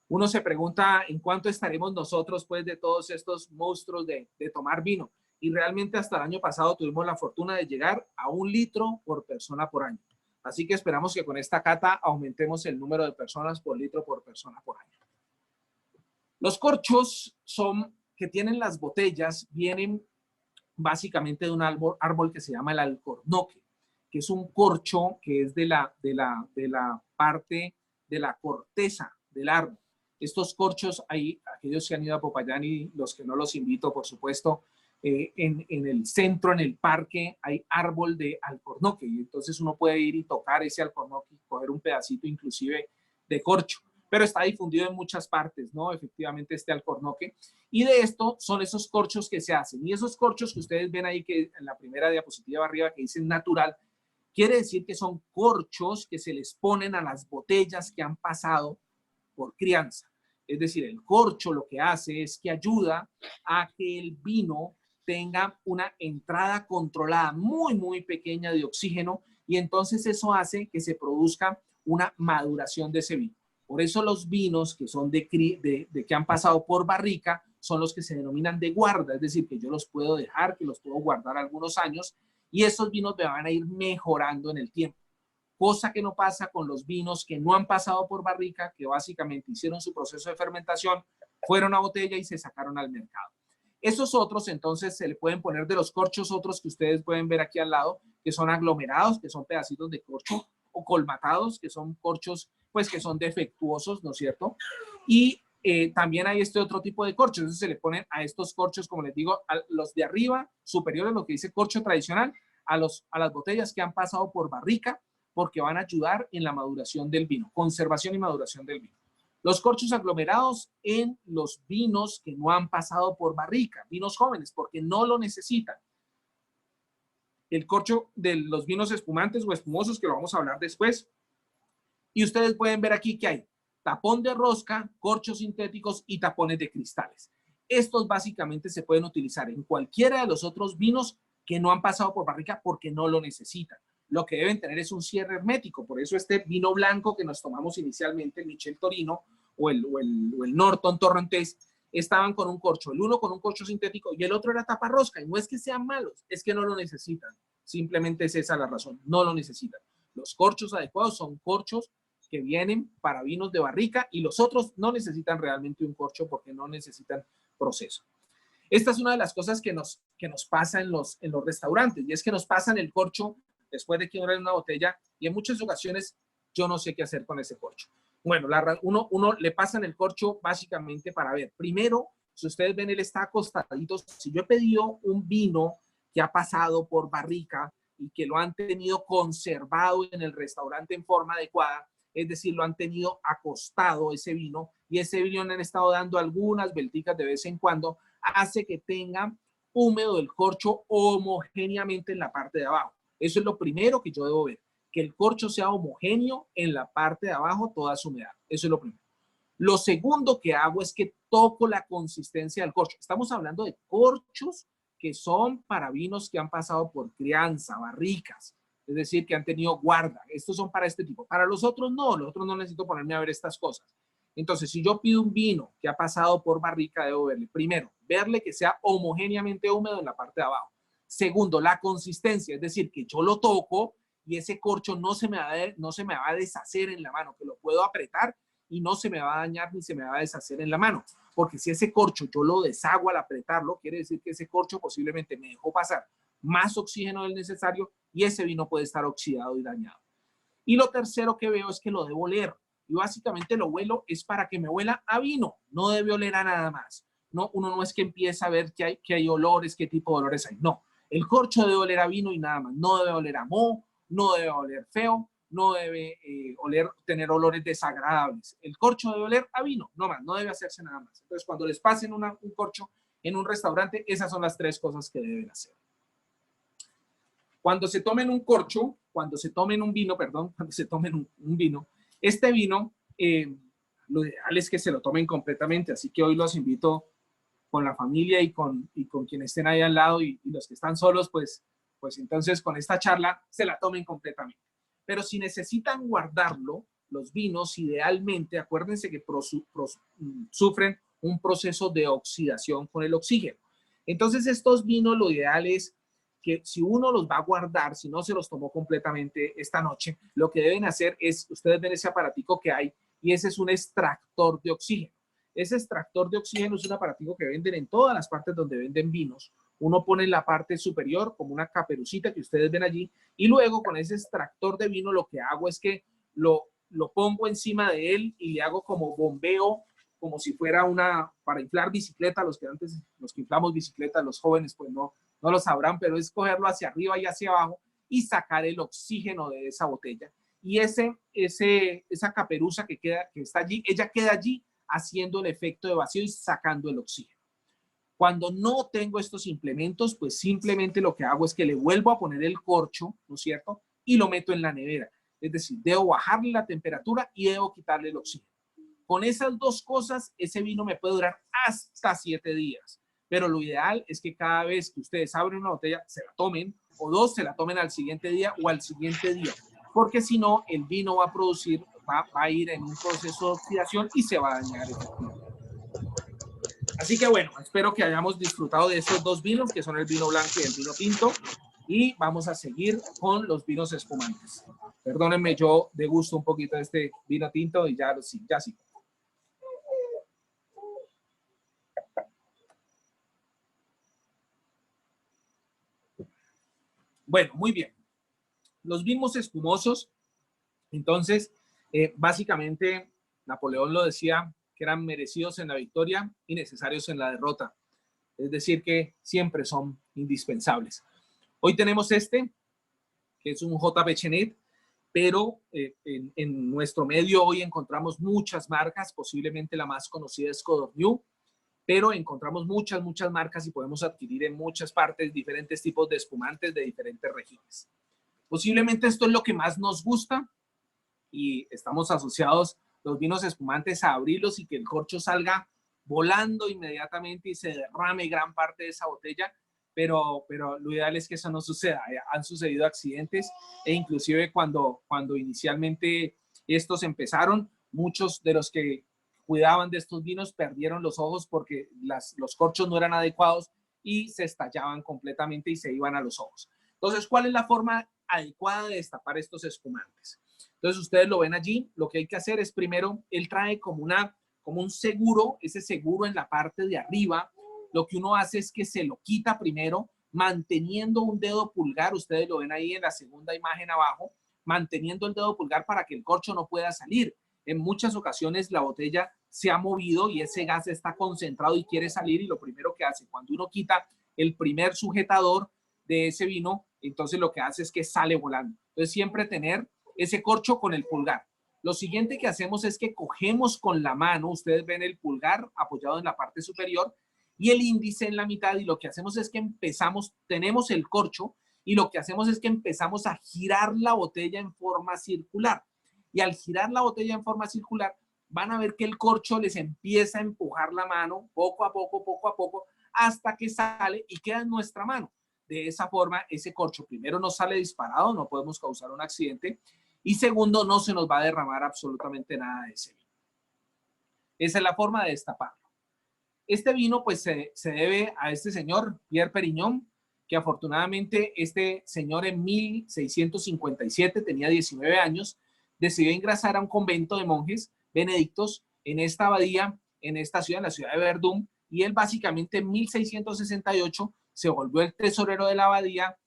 Uno se pregunta en cuánto estaremos nosotros pues de todos estos monstruos de tomar vino. Y realmente hasta el año pasado tuvimos la fortuna de llegar a 1 litro por persona por año. Así que esperamos que con esta cata aumentemos el número de personas por litro por persona por año. Los corchos que tienen las botellas vienen básicamente de un árbol que se llama el alcornoque, que es un corcho que es de la parte de la corteza del árbol. Estos corchos, hay aquellos que han ido a Popayán y los que no los invito, por supuesto, en el centro, en el parque, hay árbol de alcornoque y entonces uno puede ir y tocar ese alcornoque y coger un pedacito inclusive de corcho, pero está difundido en muchas partes, ¿no? Efectivamente este alcornoque, y de esto son esos corchos que se hacen, y esos corchos que ustedes ven ahí que en la primera diapositiva arriba que dicen natural, quiere decir que son corchos que se les ponen a las botellas que han pasado por crianza. Es decir, el corcho lo que hace es que ayuda a que el vino tenga una entrada controlada muy, muy pequeña de oxígeno y entonces eso hace que se produzca una maduración de ese vino. Por eso los vinos que son que han pasado por barrica son los que se denominan de guarda, es decir, que yo los puedo dejar, que los puedo guardar algunos años y esos vinos me van a ir mejorando en el tiempo. Cosa que no pasa con los vinos que no han pasado por barrica, que básicamente hicieron su proceso de fermentación, fueron a botella y se sacaron al mercado. Esos otros, entonces, se le pueden poner de los corchos otros que ustedes pueden ver aquí al lado, que son aglomerados, que son pedacitos de corcho, o colmatados, que son corchos, pues, que son defectuosos, ¿no es cierto? Y también hay este otro tipo de corchos, entonces se le ponen a estos corchos, como les digo, a los de arriba, superiores, lo que dice corcho tradicional, a las botellas que han pasado por barrica, porque van a ayudar en la maduración del vino, conservación y maduración del vino. Los corchos aglomerados en los vinos que no han pasado por barrica, vinos jóvenes, porque no lo necesitan. El corcho de los vinos espumantes o espumosos, que lo vamos a hablar después. Y ustedes pueden ver aquí que hay tapón de rosca, corchos sintéticos y tapones de cristales. Estos básicamente se pueden utilizar en cualquiera de los otros vinos que no han pasado por barrica porque no lo necesitan. Lo que deben tener es un cierre hermético. Por eso este vino blanco que nos tomamos inicialmente, el Michel Torino o el Norton Torrontés, estaban con un corcho. El uno con un corcho sintético y el otro era taparrosca. Y no es que sean malos, es que no lo necesitan. Simplemente es esa la razón. No lo necesitan. Los corchos adecuados son corchos que vienen para vinos de barrica y los otros no necesitan realmente un corcho porque no necesitan proceso. Esta es una de las cosas que nos pasa en los restaurantes y es que nos pasan el corcho después de que uno en una botella y en muchas ocasiones yo no sé qué hacer con ese corcho. Bueno, uno le pasan el corcho básicamente para ver. Primero, si ustedes ven, él está acostadito. Si yo he pedido un vino que ha pasado por barrica y que lo han tenido conservado en el restaurante en forma adecuada, es decir, lo han tenido acostado ese vino y ese vino le han estado dando algunas vuelticas de vez en cuando, hace que tenga húmedo el corcho homogéneamente en la parte de abajo. Eso es lo primero que yo debo ver, que el corcho sea homogéneo en la parte de abajo, toda su humedad. Eso es lo primero. Lo segundo que hago es que toco la consistencia del corcho. Estamos hablando de corchos que son para vinos que han pasado por crianza, barricas, es decir, que han tenido guarda. Estos son para este tipo. Para los otros no necesito ponerme a ver estas cosas. Entonces, si yo pido un vino que ha pasado por barrica, debo verle, primero, verle que sea homogéneamente húmedo en la parte de abajo. Segundo, la consistencia, es decir, que yo lo toco y ese corcho no se me va a deshacer en la mano, que lo puedo apretar y no se me va a dañar ni se me va a deshacer en la mano. Porque si ese corcho yo lo deshago al apretarlo, quiere decir que ese corcho posiblemente me dejó pasar más oxígeno del necesario y ese vino puede estar oxidado y dañado. Y lo tercero que veo es que lo debo oler. Y básicamente lo huelo es para que me huela a vino, no debe oler a nada más. No, uno no es que empieza a ver que hay olores, qué tipo de olores hay. No, el corcho debe oler a vino y nada más. No debe oler a moho, no debe oler feo, no debe tener olores desagradables. El corcho debe oler a vino, no más, no debe hacerse nada más. Entonces, cuando les pasen un corcho en un restaurante, esas son las 3 cosas que deben hacer. Cuando se tomen un corcho, cuando se tomen un vino, este vino, lo ideal es que se lo tomen completamente, así que hoy los invito con la familia y con quienes estén ahí al lado y los que están solos, pues entonces con esta charla se la tomen completamente. Pero si necesitan guardarlo, los vinos idealmente, acuérdense que sufren un proceso de oxidación con el oxígeno. Entonces estos vinos lo ideal es que si uno los va a guardar, si no se los tomó completamente esta noche, lo que deben hacer es, ustedes ven ese aparatico que hay y ese es un extractor de oxígeno. Ese extractor de oxígeno es un aparatico que venden en todas las partes donde venden vinos. Uno pone en la parte superior como una caperucita que ustedes ven allí y luego con ese extractor de vino lo que hago es que lo pongo encima de él y le hago como bombeo, como si fuera para inflar bicicleta. Los que inflamos bicicleta, los jóvenes pues no lo sabrán, pero es cogerlo hacia arriba y hacia abajo y sacar el oxígeno de esa botella. Y esa caperuza que está allí, ella queda allí haciendo el efecto de vacío y sacando el oxígeno. Cuando no tengo estos implementos, pues simplemente lo que hago es que le vuelvo a poner el corcho, ¿no es cierto? Y lo meto en la nevera. Es decir, debo bajarle la temperatura y debo quitarle el oxígeno. Con esas 2 cosas, ese vino me puede durar hasta 7 días. Pero lo ideal es que cada vez que ustedes abren una botella, se la tomen, o 2 se la tomen al siguiente día o al siguiente día. Porque si no, el vino va a ir en un proceso de oxidación y se va a dañar. Así que bueno, espero que hayamos disfrutado de estos 2 vinos, que son el vino blanco y el vino tinto. Y vamos a seguir con los vinos espumantes. Perdónenme, yo degusto un poquito de este vino tinto y ya sí. Bueno, muy bien. Los vinos espumosos, entonces, básicamente, Napoleón lo decía, que eran merecidos en la victoria y necesarios en la derrota. Es decir, que siempre son indispensables. Hoy tenemos que es un JP Chenet, pero en nuestro medio hoy encontramos muchas marcas, posiblemente la más conocida es Codorniu, pero encontramos muchas marcas y podemos adquirir en muchas partes diferentes tipos de espumantes de diferentes regiones. Posiblemente esto es lo que más nos gusta y estamos asociados los vinos espumantes a abrirlos y que el corcho salga volando inmediatamente y se derrame gran parte de esa botella, pero lo ideal es que eso no suceda. Han sucedido accidentes e inclusive cuando inicialmente estos empezaron, muchos de los que cuidaban de estos vinos perdieron los ojos porque los corchos no eran adecuados y se estallaban completamente y se iban a los ojos. Entonces, ¿cuál es la forma adecuada de destapar estos espumantes? Entonces, ustedes lo ven allí. Lo que hay que hacer es primero, él trae como un seguro, ese seguro en la parte de arriba. Lo que uno hace es que se lo quita primero, manteniendo un dedo pulgar. Ustedes lo ven ahí en la segunda imagen abajo, manteniendo el dedo pulgar para que el corcho no pueda salir. En muchas ocasiones la botella se ha movido y ese gas está concentrado y quiere salir, y lo primero que hace cuando uno quita el primer sujetador de ese vino, entonces lo que hace es que sale volando. Entonces siempre tener ese corcho con el pulgar. Lo siguiente que hacemos es que cogemos con la mano, ustedes ven el pulgar apoyado en la parte superior y el índice en la mitad, y lo que hacemos es que empezamos, tenemos el corcho, y lo que hacemos es que empezamos a girar la botella en forma circular. Y al girar la botella en forma circular, van a ver que el corcho les empieza a empujar la mano poco a poco, hasta que sale y queda en nuestra mano. De esa forma, ese corcho primero no sale disparado, no podemos causar un accidente, y segundo, no se nos va a derramar absolutamente nada de ese vino. Esa es la forma de destaparlo. Este vino pues se debe a este señor, Pierre Perignon, que afortunadamente este señor en 1657, tenía 19 años, decidió ingresar a un convento de monjes benedictos en esta abadía, en esta ciudad, en la ciudad de Verdún, y él básicamente en 1668 se volvió el tesorero de la abadía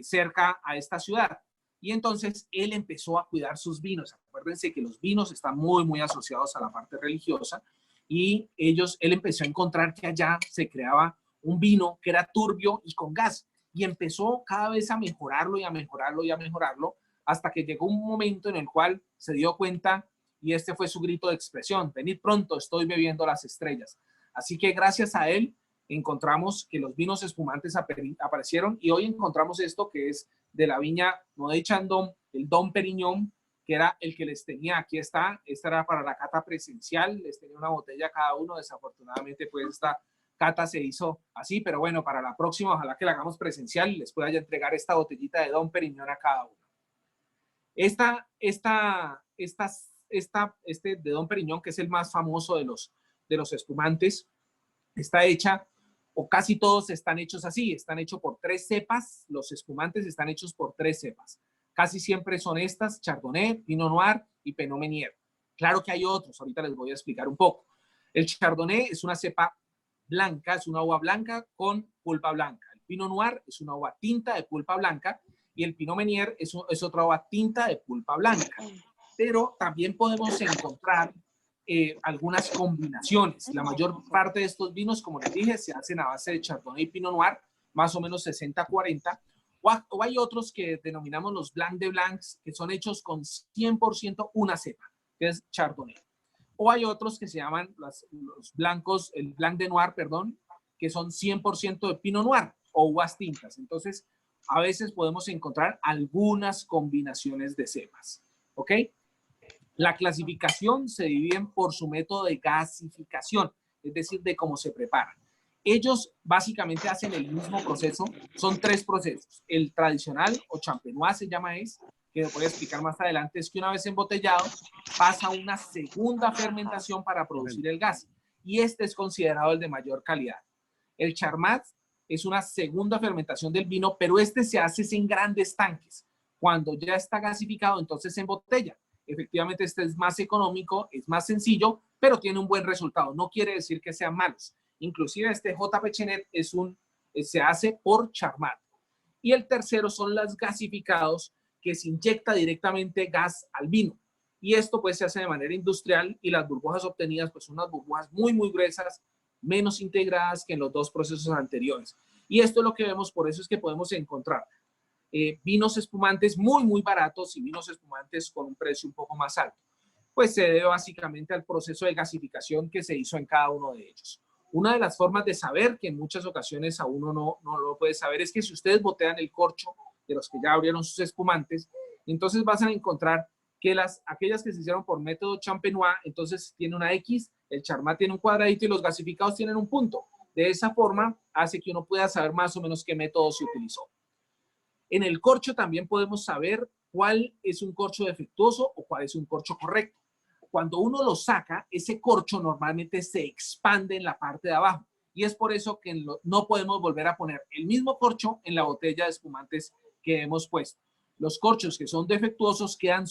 cerca a esta ciudad. Y entonces él empezó a cuidar sus vinos. Acuérdense que los vinos están muy asociados a la parte religiosa, y él empezó a encontrar que allá se creaba un vino que era turbio y con gas, y empezó cada vez a mejorarlo y a mejorarlo, hasta que llegó un momento en el cual se dio cuenta, y este fue su grito de expresión: venid pronto, estoy bebiendo las estrellas. Así que gracias a él encontramos que los vinos espumantes aparecieron, y hoy encontramos esto que es de la viña no de Chandon, el Dom Perignon, que era el que les tenía. Aquí está, esta era para la cata presencial, les tenía una botella cada uno. Desafortunadamente pues esta cata se hizo así, pero bueno, para la próxima ojalá que la hagamos presencial y les pueda ya entregar esta botellita de Dom Perignon a cada uno. Este de Dom Perignon, que es el más famoso de los espumantes, está hecha, o casi todos están hechos así, están hechos por 3 cepas, los espumantes están hechos por 3 cepas. Casi siempre son estas: Chardonnay, Pinot Noir y Pinot Meunier. Claro que hay otros, ahorita les voy a explicar un poco. El Chardonnay es una cepa blanca, es una uva blanca con pulpa blanca. El Pinot Noir es una uva tinta de pulpa blanca, y el Pinot Meunier es otra uva tinta de pulpa blanca. Pero también podemos encontrar algunas combinaciones. La mayor parte de estos vinos, como les dije, se hacen a base de Chardonnay y Pinot Noir, más o menos 60-40, o hay otros que denominamos los Blanc de Blancs, que son hechos con 100% una cepa, que es Chardonnay. O hay otros que se llaman los blancos, el Blanc de Noir, perdón, que son 100% de Pinot Noir o uvas tintas. Entonces, a veces podemos encontrar algunas combinaciones de cepas. ¿Ok? La clasificación se divide por su método de gasificación, es decir, de cómo se preparan. Ellos básicamente hacen el mismo proceso, son 3 procesos. El tradicional o champenois se llama, que lo voy a explicar más adelante, es que una vez embotellado pasa una segunda fermentación para producir el gas, y este es considerado el de mayor calidad. El charmat es una segunda fermentación del vino, pero este se hace en grandes tanques. Cuando ya está gasificado, entonces se embotella. Efectivamente, este es más económico, es más sencillo, pero tiene un buen resultado. No quiere decir que sean malos. Inclusive este J.P. Chenet se hace por Charmat. Y el tercero son los gasificados, que se inyecta directamente gas al vino. Y esto pues se hace de manera industrial, y las burbujas obtenidas pues son unas burbujas muy gruesas, menos integradas que en los 2 procesos anteriores. Y esto es lo que vemos, por eso es que podemos encontrar vinos espumantes muy baratos y vinos espumantes con un precio un poco más alto. Pues se debe básicamente al proceso de gasificación que se hizo en cada uno de ellos. Una de las formas de saber, que en muchas ocasiones a uno no lo puede saber, es que si ustedes botean el corcho de los que ya abrieron sus espumantes, entonces vas a encontrar que aquellas que se hicieron por método champenois, entonces tiene una X, el charmat tiene un cuadradito y los gasificados tienen un punto. De esa forma hace que uno pueda saber más o menos qué método se utilizó. En el corcho también podemos saber cuál es un corcho defectuoso o cuál es un corcho correcto. Cuando uno lo saca, ese corcho normalmente se expande en la parte de abajo, y es por eso que no podemos volver a poner el mismo corcho en la botella de espumantes que hemos puesto. Los corchos que son defectuosos quedan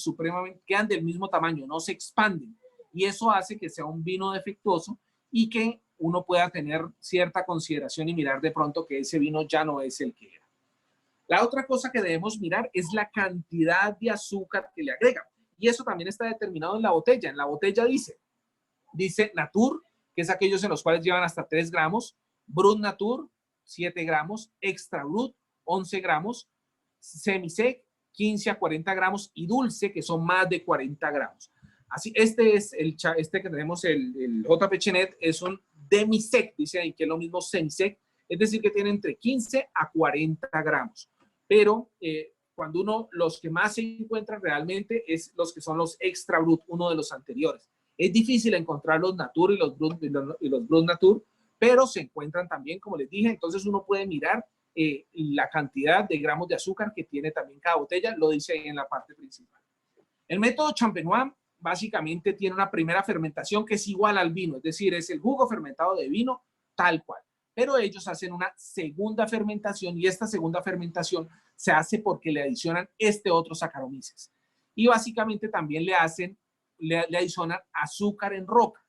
del mismo tamaño, no se expanden, y eso hace que sea un vino defectuoso y que uno pueda tener cierta consideración y mirar de pronto que ese vino ya no es el que era. La otra cosa que debemos mirar es la cantidad de azúcar que le agregan, y eso también está determinado en la botella. En la botella dice Natur, que es aquellos en los cuales llevan hasta 3 gramos, Brut Natur, 7 gramos, Extra Brut, 11 gramos, Semisec, 15 a 40 gramos, y dulce, que son más de 40 gramos. Así, este es este que tenemos, el JP Chenet, es un demi-sec, dice ahí que es lo mismo semi-sec, es decir, que tiene entre 15 a 40 gramos. Pero cuando los que más se encuentran realmente es los que son los extra brut, uno de los anteriores. Es difícil encontrar los Natur y los Brut Natur, pero se encuentran también, como les dije, entonces uno puede mirar la cantidad de gramos de azúcar que tiene también cada botella, lo dice ahí en la parte principal. El método Champenois básicamente tiene una primera fermentación que es igual al vino, es decir, es el jugo fermentado de vino tal cual. Pero ellos hacen una segunda fermentación y esta segunda fermentación se hace porque le adicionan este otro Saccharomyces. Y básicamente también le adicionan azúcar en roca.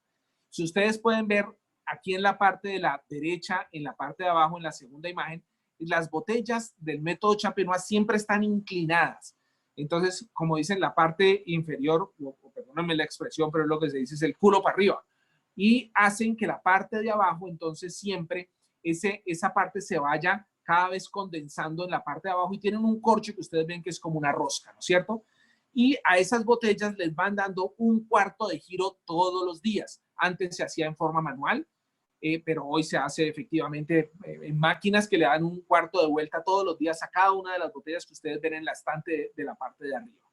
Si ustedes pueden ver aquí en la parte de la derecha, en la parte de abajo, en la segunda imagen, las botellas del método Champenois siempre están inclinadas. Entonces, como dicen, la parte inferior, perdónenme la expresión, pero lo que se dice es el culo para arriba. Y hacen que la parte de abajo, entonces siempre esa parte se vaya cada vez condensando en la parte de abajo y tienen un corcho que ustedes ven que es como una rosca, ¿no es cierto? Y a esas botellas les van dando un cuarto de giro todos los días. Antes se hacía en forma manual, pero hoy se hace efectivamente en máquinas que le dan un cuarto de vuelta todos los días a cada una de las botellas que ustedes ven en la estante de la parte de arriba.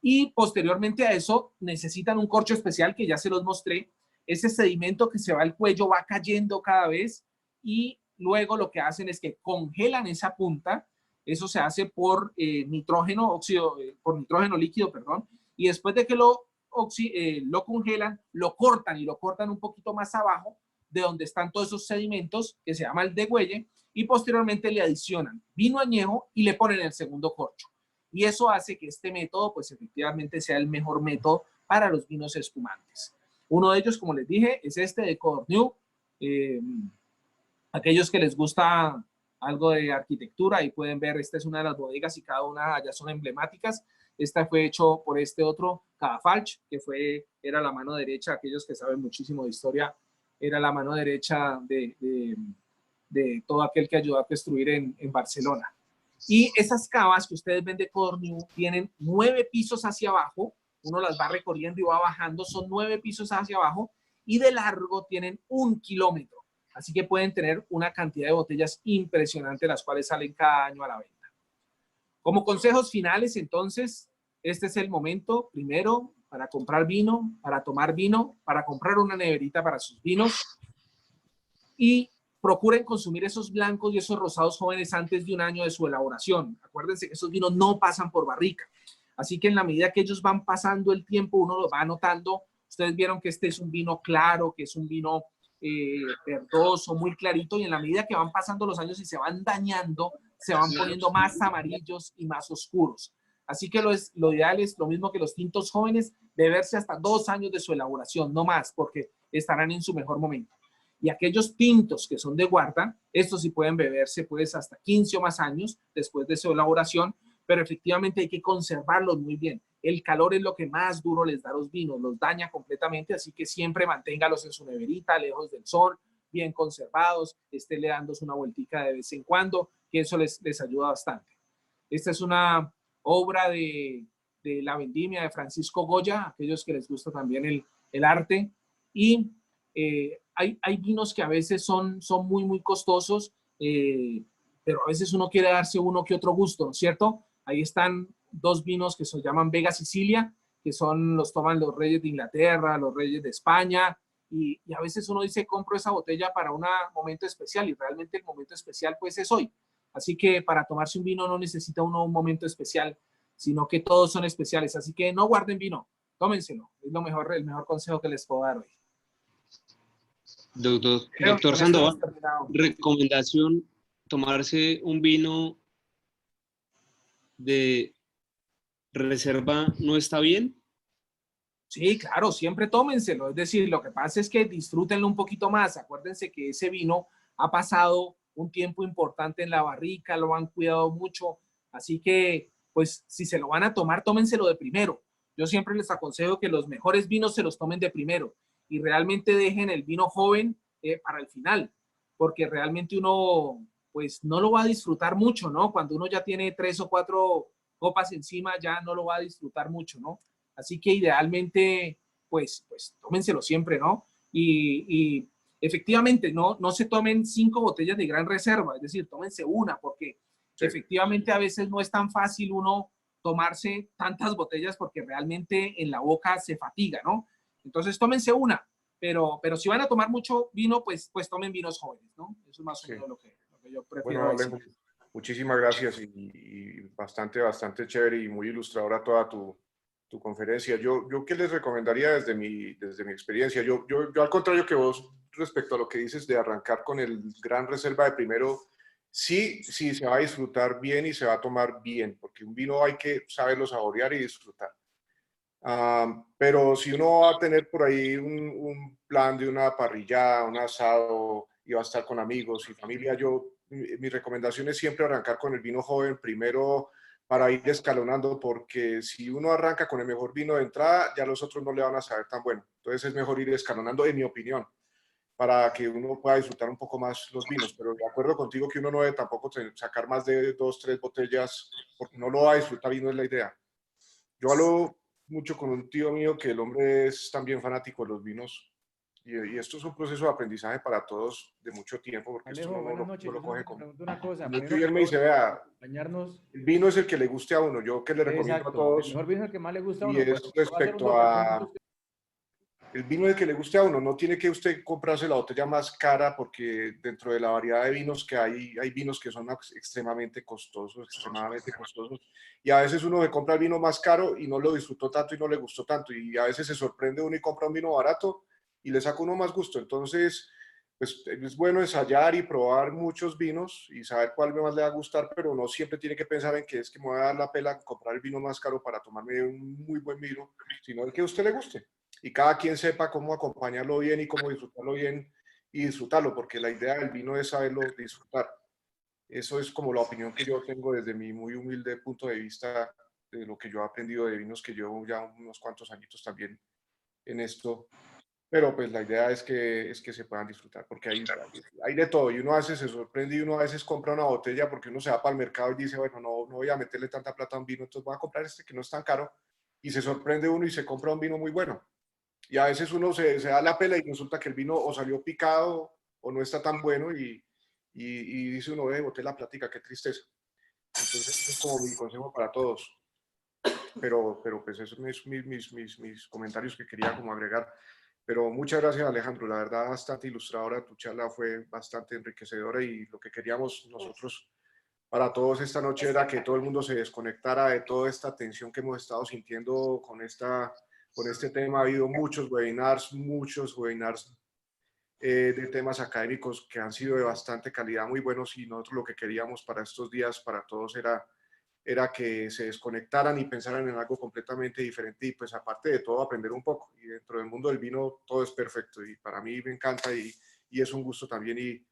Y posteriormente a eso necesitan un corcho especial que ya se los mostré. Ese sedimento que se va al cuello va cayendo cada vez y luego lo que hacen es que congelan esa punta. Eso se hace por nitrógeno líquido, perdón, y después de que lo congelan, lo cortan y lo cortan un poquito más abajo de donde están todos esos sedimentos, que se llama el degüelle, y posteriormente le adicionan vino añejo y le ponen el segundo corcho. Y eso hace que este método, pues efectivamente sea el mejor método para los vinos espumantes. Uno de ellos, como les dije, es este de Codorniu. Aquellos que les gusta algo de arquitectura, ahí pueden ver, esta es una de las bodegas y cada una ya son emblemáticas. Esta fue hecho por este otro, Cadafalch, que era la mano derecha, aquellos que saben muchísimo de historia, era la mano derecha de todo aquel que ayudó a construir en Barcelona. Y esas cavas que ustedes ven de Codorniu tienen 9 pisos hacia abajo, uno las va recorriendo y va bajando, son 9 pisos hacia abajo, y de largo tienen 1 kilómetro. Así que pueden tener una cantidad de botellas impresionante, las cuales salen cada año a la venta. Como consejos finales, entonces, este es el momento, primero, para comprar vino, para tomar vino, para comprar una neverita para sus vinos y procuren consumir esos blancos y esos rosados jóvenes antes de 1 año de su elaboración. Acuérdense que esos vinos no pasan por barrica. Así que en la medida que ellos van pasando el tiempo, uno lo va notando. Ustedes vieron que este es un vino claro, que es un vino verdoso, muy clarito, y en la medida que van pasando los años y se van dañando, se van poniendo más amarillos y más oscuros. Así que lo ideal es lo mismo que los tintos jóvenes, beberse hasta 2 años de su elaboración, no más, porque estarán en su mejor momento. Y aquellos tintos que son de guarda, estos sí pueden beberse pues hasta 15 o más años después de su elaboración, pero efectivamente hay que conservarlos muy bien. El calor es lo que más duro les da a los vinos, los daña completamente, así que siempre manténgalos en su neverita, lejos del sol, bien conservados, estéle dándose una vueltica de vez en cuando, que eso les ayuda bastante. Esta es una obra de La Vendimia de Francisco Goya, aquellos que les gusta también el arte, y hay vinos que a veces son muy, muy costosos, pero a veces uno quiere darse uno que otro gusto, ¿no es cierto? Ahí están 2 vinos que se llaman Vega Sicilia, que los toman los reyes de Inglaterra, los reyes de España, y a veces uno dice, compro esa botella para un momento especial, y realmente el momento especial pues es hoy. Así que para tomarse un vino no necesita uno un momento especial, sino que todos son especiales. Así que no guarden vino, tómenselo. Es el mejor consejo que les puedo dar hoy. Doctor Sandoval, recomendación, tomarse un vino de reserva no está bien. Sí, claro, siempre tómenselo. Es decir, lo que pasa es que disfrútenlo un poquito más. Acuérdense que ese vino ha pasado un tiempo importante en la barrica, lo han cuidado mucho. Así que, pues, si se lo van a tomar, tómenselo de primero. Yo siempre les aconsejo que los mejores vinos se los tomen de primero y realmente dejen el vino joven para el final, porque realmente uno, pues, no lo va a disfrutar mucho, ¿no? Cuando uno ya tiene 3 o 4 copas encima, ya no lo va a disfrutar mucho, ¿no? Así que idealmente, pues tómenselo siempre, ¿no? Y efectivamente, no se tomen 5 botellas de gran reserva, es decir, tómense una, porque efectivamente a veces no es tan fácil uno tomarse tantas botellas porque realmente en la boca se fatiga, ¿no? Entonces tómense una, pero si van a tomar mucho vino, pues tomen vinos jóvenes, ¿no? Eso es más o menos lo que yo prefiero decir. Alejo, muchísimas gracias y bastante chévere y muy ilustradora toda tu conferencia. Yo ¿qué les recomendaría desde mi experiencia? Yo al contrario que vos, respecto a lo que dices de arrancar con el gran reserva de primero, sí, se va a disfrutar bien y se va a tomar bien, porque un vino hay que saberlo saborear y disfrutar. Pero si uno va a tener por ahí un plan de una parrillada, un asado, y va a estar con amigos y familia, mi recomendación es siempre arrancar con el vino joven primero para ir escalonando, porque si uno arranca con el mejor vino de entrada, ya los otros no le van a saber tan bueno. Entonces es mejor ir escalonando, en mi opinión, para que uno pueda disfrutar un poco más los vinos. Pero de acuerdo contigo que uno no debe tampoco sacar más de 2, 3 botellas, porque no lo va a disfrutar y no es la idea. Yo hablo mucho con un tío mío que el hombre es también fanático de los vinos y esto es un proceso de aprendizaje para todos de mucho tiempo, porque Alejo, esto buenas no noches. lo coge con Una cosa. mucho, y él me dice, vea, Acompañarnos. el vino es el que le guste a uno. Yo que le recomiendo a todos, El mejor vino es el que más le gusta a y uno. es respecto a el vino el que le guste a uno. No tiene que usted comprarse la botella más cara, porque dentro de la variedad de vinos que hay vinos que son extremadamente costosos, y a veces uno se compra el vino más caro y no lo disfrutó tanto y no le gustó tanto, y a veces se sorprende uno y compra un vino barato y le saca uno más gusto. Entonces, pues es bueno ensayar y probar muchos vinos y saber cuál más le va a gustar, pero no siempre tiene que pensar en que es que me voy a dar la pela comprar el vino más caro para tomarme un muy buen vino, sino el que a usted le guste. Y cada quien sepa cómo acompañarlo bien y cómo disfrutarlo bien y disfrutarlo, porque la idea del vino es saberlo disfrutar. Eso es como la opinión que yo tengo desde mi muy humilde punto de vista de lo que yo he aprendido de vinos, que llevo ya unos cuantos añitos también en esto. Pero pues la idea es que se puedan disfrutar, porque hay de todo, y uno a veces se sorprende y uno a veces compra una botella porque uno se va para el mercado y dice, bueno, no voy a meterle tanta plata a un vino, entonces voy a comprar este que no es tan caro, y se sorprende uno y se compra un vino muy bueno. Y a veces uno se da la pela y resulta que el vino o salió picado o no está tan bueno y dice uno, boté la plática, qué tristeza. Entonces es como mi consejo para todos. Pero pues esos son mis comentarios que quería como agregar. Pero muchas gracias, Alejandro, la verdad bastante ilustradora, tu charla fue bastante enriquecedora, y lo que queríamos nosotros para todos esta noche era que todo el mundo se desconectara de toda esta tensión que hemos estado sintiendo con este tema. Ha habido muchos webinars de temas académicos que han sido de bastante calidad, muy buenos, y nosotros lo que queríamos para estos días, para todos, era que se desconectaran y pensaran en algo completamente diferente, y pues aparte de todo aprender un poco. Y dentro del mundo del vino todo es perfecto y para mí me encanta y es un gusto también. Y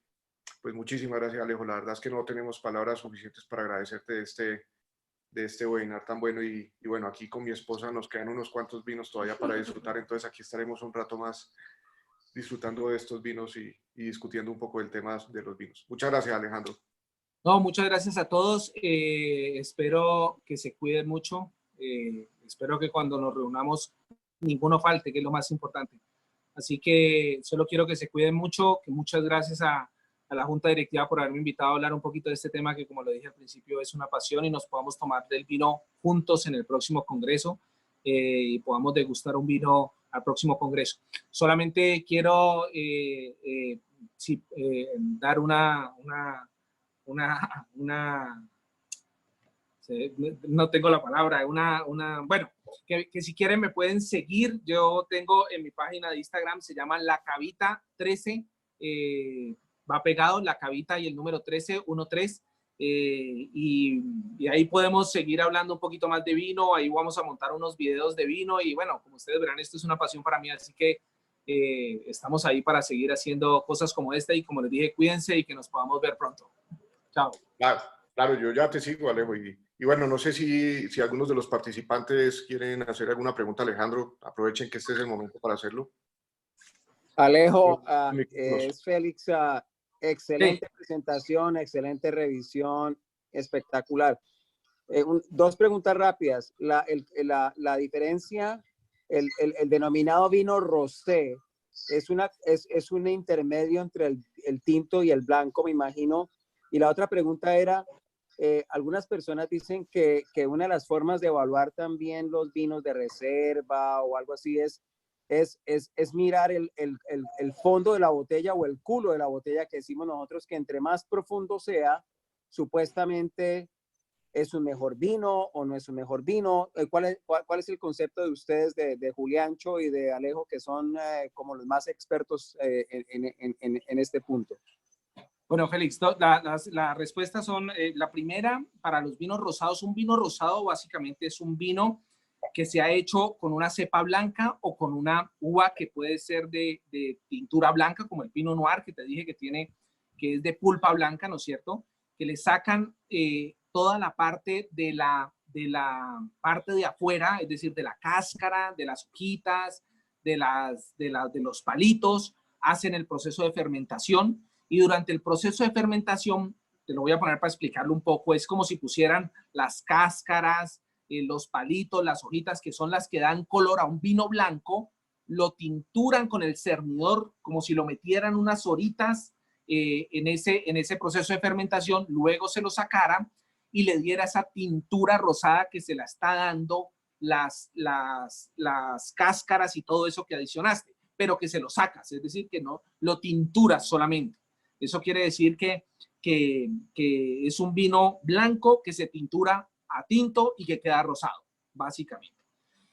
pues muchísimas gracias, Alejo. La verdad es que no tenemos palabras suficientes para agradecerte de este webinar tan bueno, y bueno, aquí con mi esposa nos quedan unos cuantos vinos todavía para disfrutar, entonces aquí estaremos un rato más disfrutando de estos vinos y discutiendo un poco del tema de los vinos. Muchas gracias, Alejandro. No, muchas gracias a todos. Espero que se cuiden mucho. Espero que cuando nos reunamos ninguno falte, que es lo más importante. Así que solo quiero que se cuiden mucho, que muchas gracias a la Junta Directiva por haberme invitado a hablar un poquito de este tema que, como lo dije al principio, es una pasión, y nos podamos tomar del vino juntos en el próximo congreso y podamos degustar un vino al próximo congreso. Solamente quiero dar no tengo la palabra, bueno, que si quieren me pueden seguir. Yo tengo en mi página de Instagram, se llama La Cavita 13, va pegado La Cavita y el número 13, 13, y ahí podemos seguir hablando un poquito más de vino. Ahí vamos a montar unos videos de vino, y bueno, como ustedes verán, esto es una pasión para mí, así que estamos ahí para seguir haciendo cosas como esta, y como les dije, cuídense y que nos podamos ver pronto. Chao. Claro, yo ya te sigo, Alejo, y bueno, no sé si algunos de los participantes quieren hacer alguna pregunta, Alejandro. Aprovechen que este es el momento para hacerlo. Alejo, es Félix, excelente presentación, excelente revisión, espectacular. Dos preguntas rápidas. La diferencia, el denominado vino rosé, es un intermedio entre el tinto y el blanco, me imagino. Y la otra pregunta era, algunas personas dicen que una de las formas de evaluar también los vinos de reserva o algo así es mirar el fondo de la botella o el culo de la botella, que decimos nosotros, que entre más profundo sea, supuestamente es un mejor vino o no es un mejor vino. ¿Cuál es el concepto de ustedes, de Juliancho y de Alejo, que son como los más expertos en este punto? Bueno, Félix, las respuestas son, la primera, para los vinos rosados, un vino rosado básicamente es un vino que se ha hecho con una cepa blanca o con una uva que puede ser de tintura blanca, como el Pinot Noir, que te dije que es de pulpa blanca, ¿no es cierto? Que le sacan toda la parte de la parte de afuera, es decir, de la cáscara, de las hojitas, de los palitos, hacen el proceso de fermentación, y durante el proceso de fermentación, te lo voy a poner para explicarlo un poco, es como si pusieran las cáscaras, los palitos, las hojitas, que son las que dan color a un vino blanco, lo tinturan con el cernidor como si lo metieran unas horitas en ese proceso de fermentación, luego se lo sacaran y le diera esa tintura rosada que se la está dando las cáscaras y todo eso que adicionaste, pero que se lo sacas, es decir, que no lo tinturas solamente. Eso quiere decir que es un vino blanco que se tintura a tinto y que queda rosado, básicamente.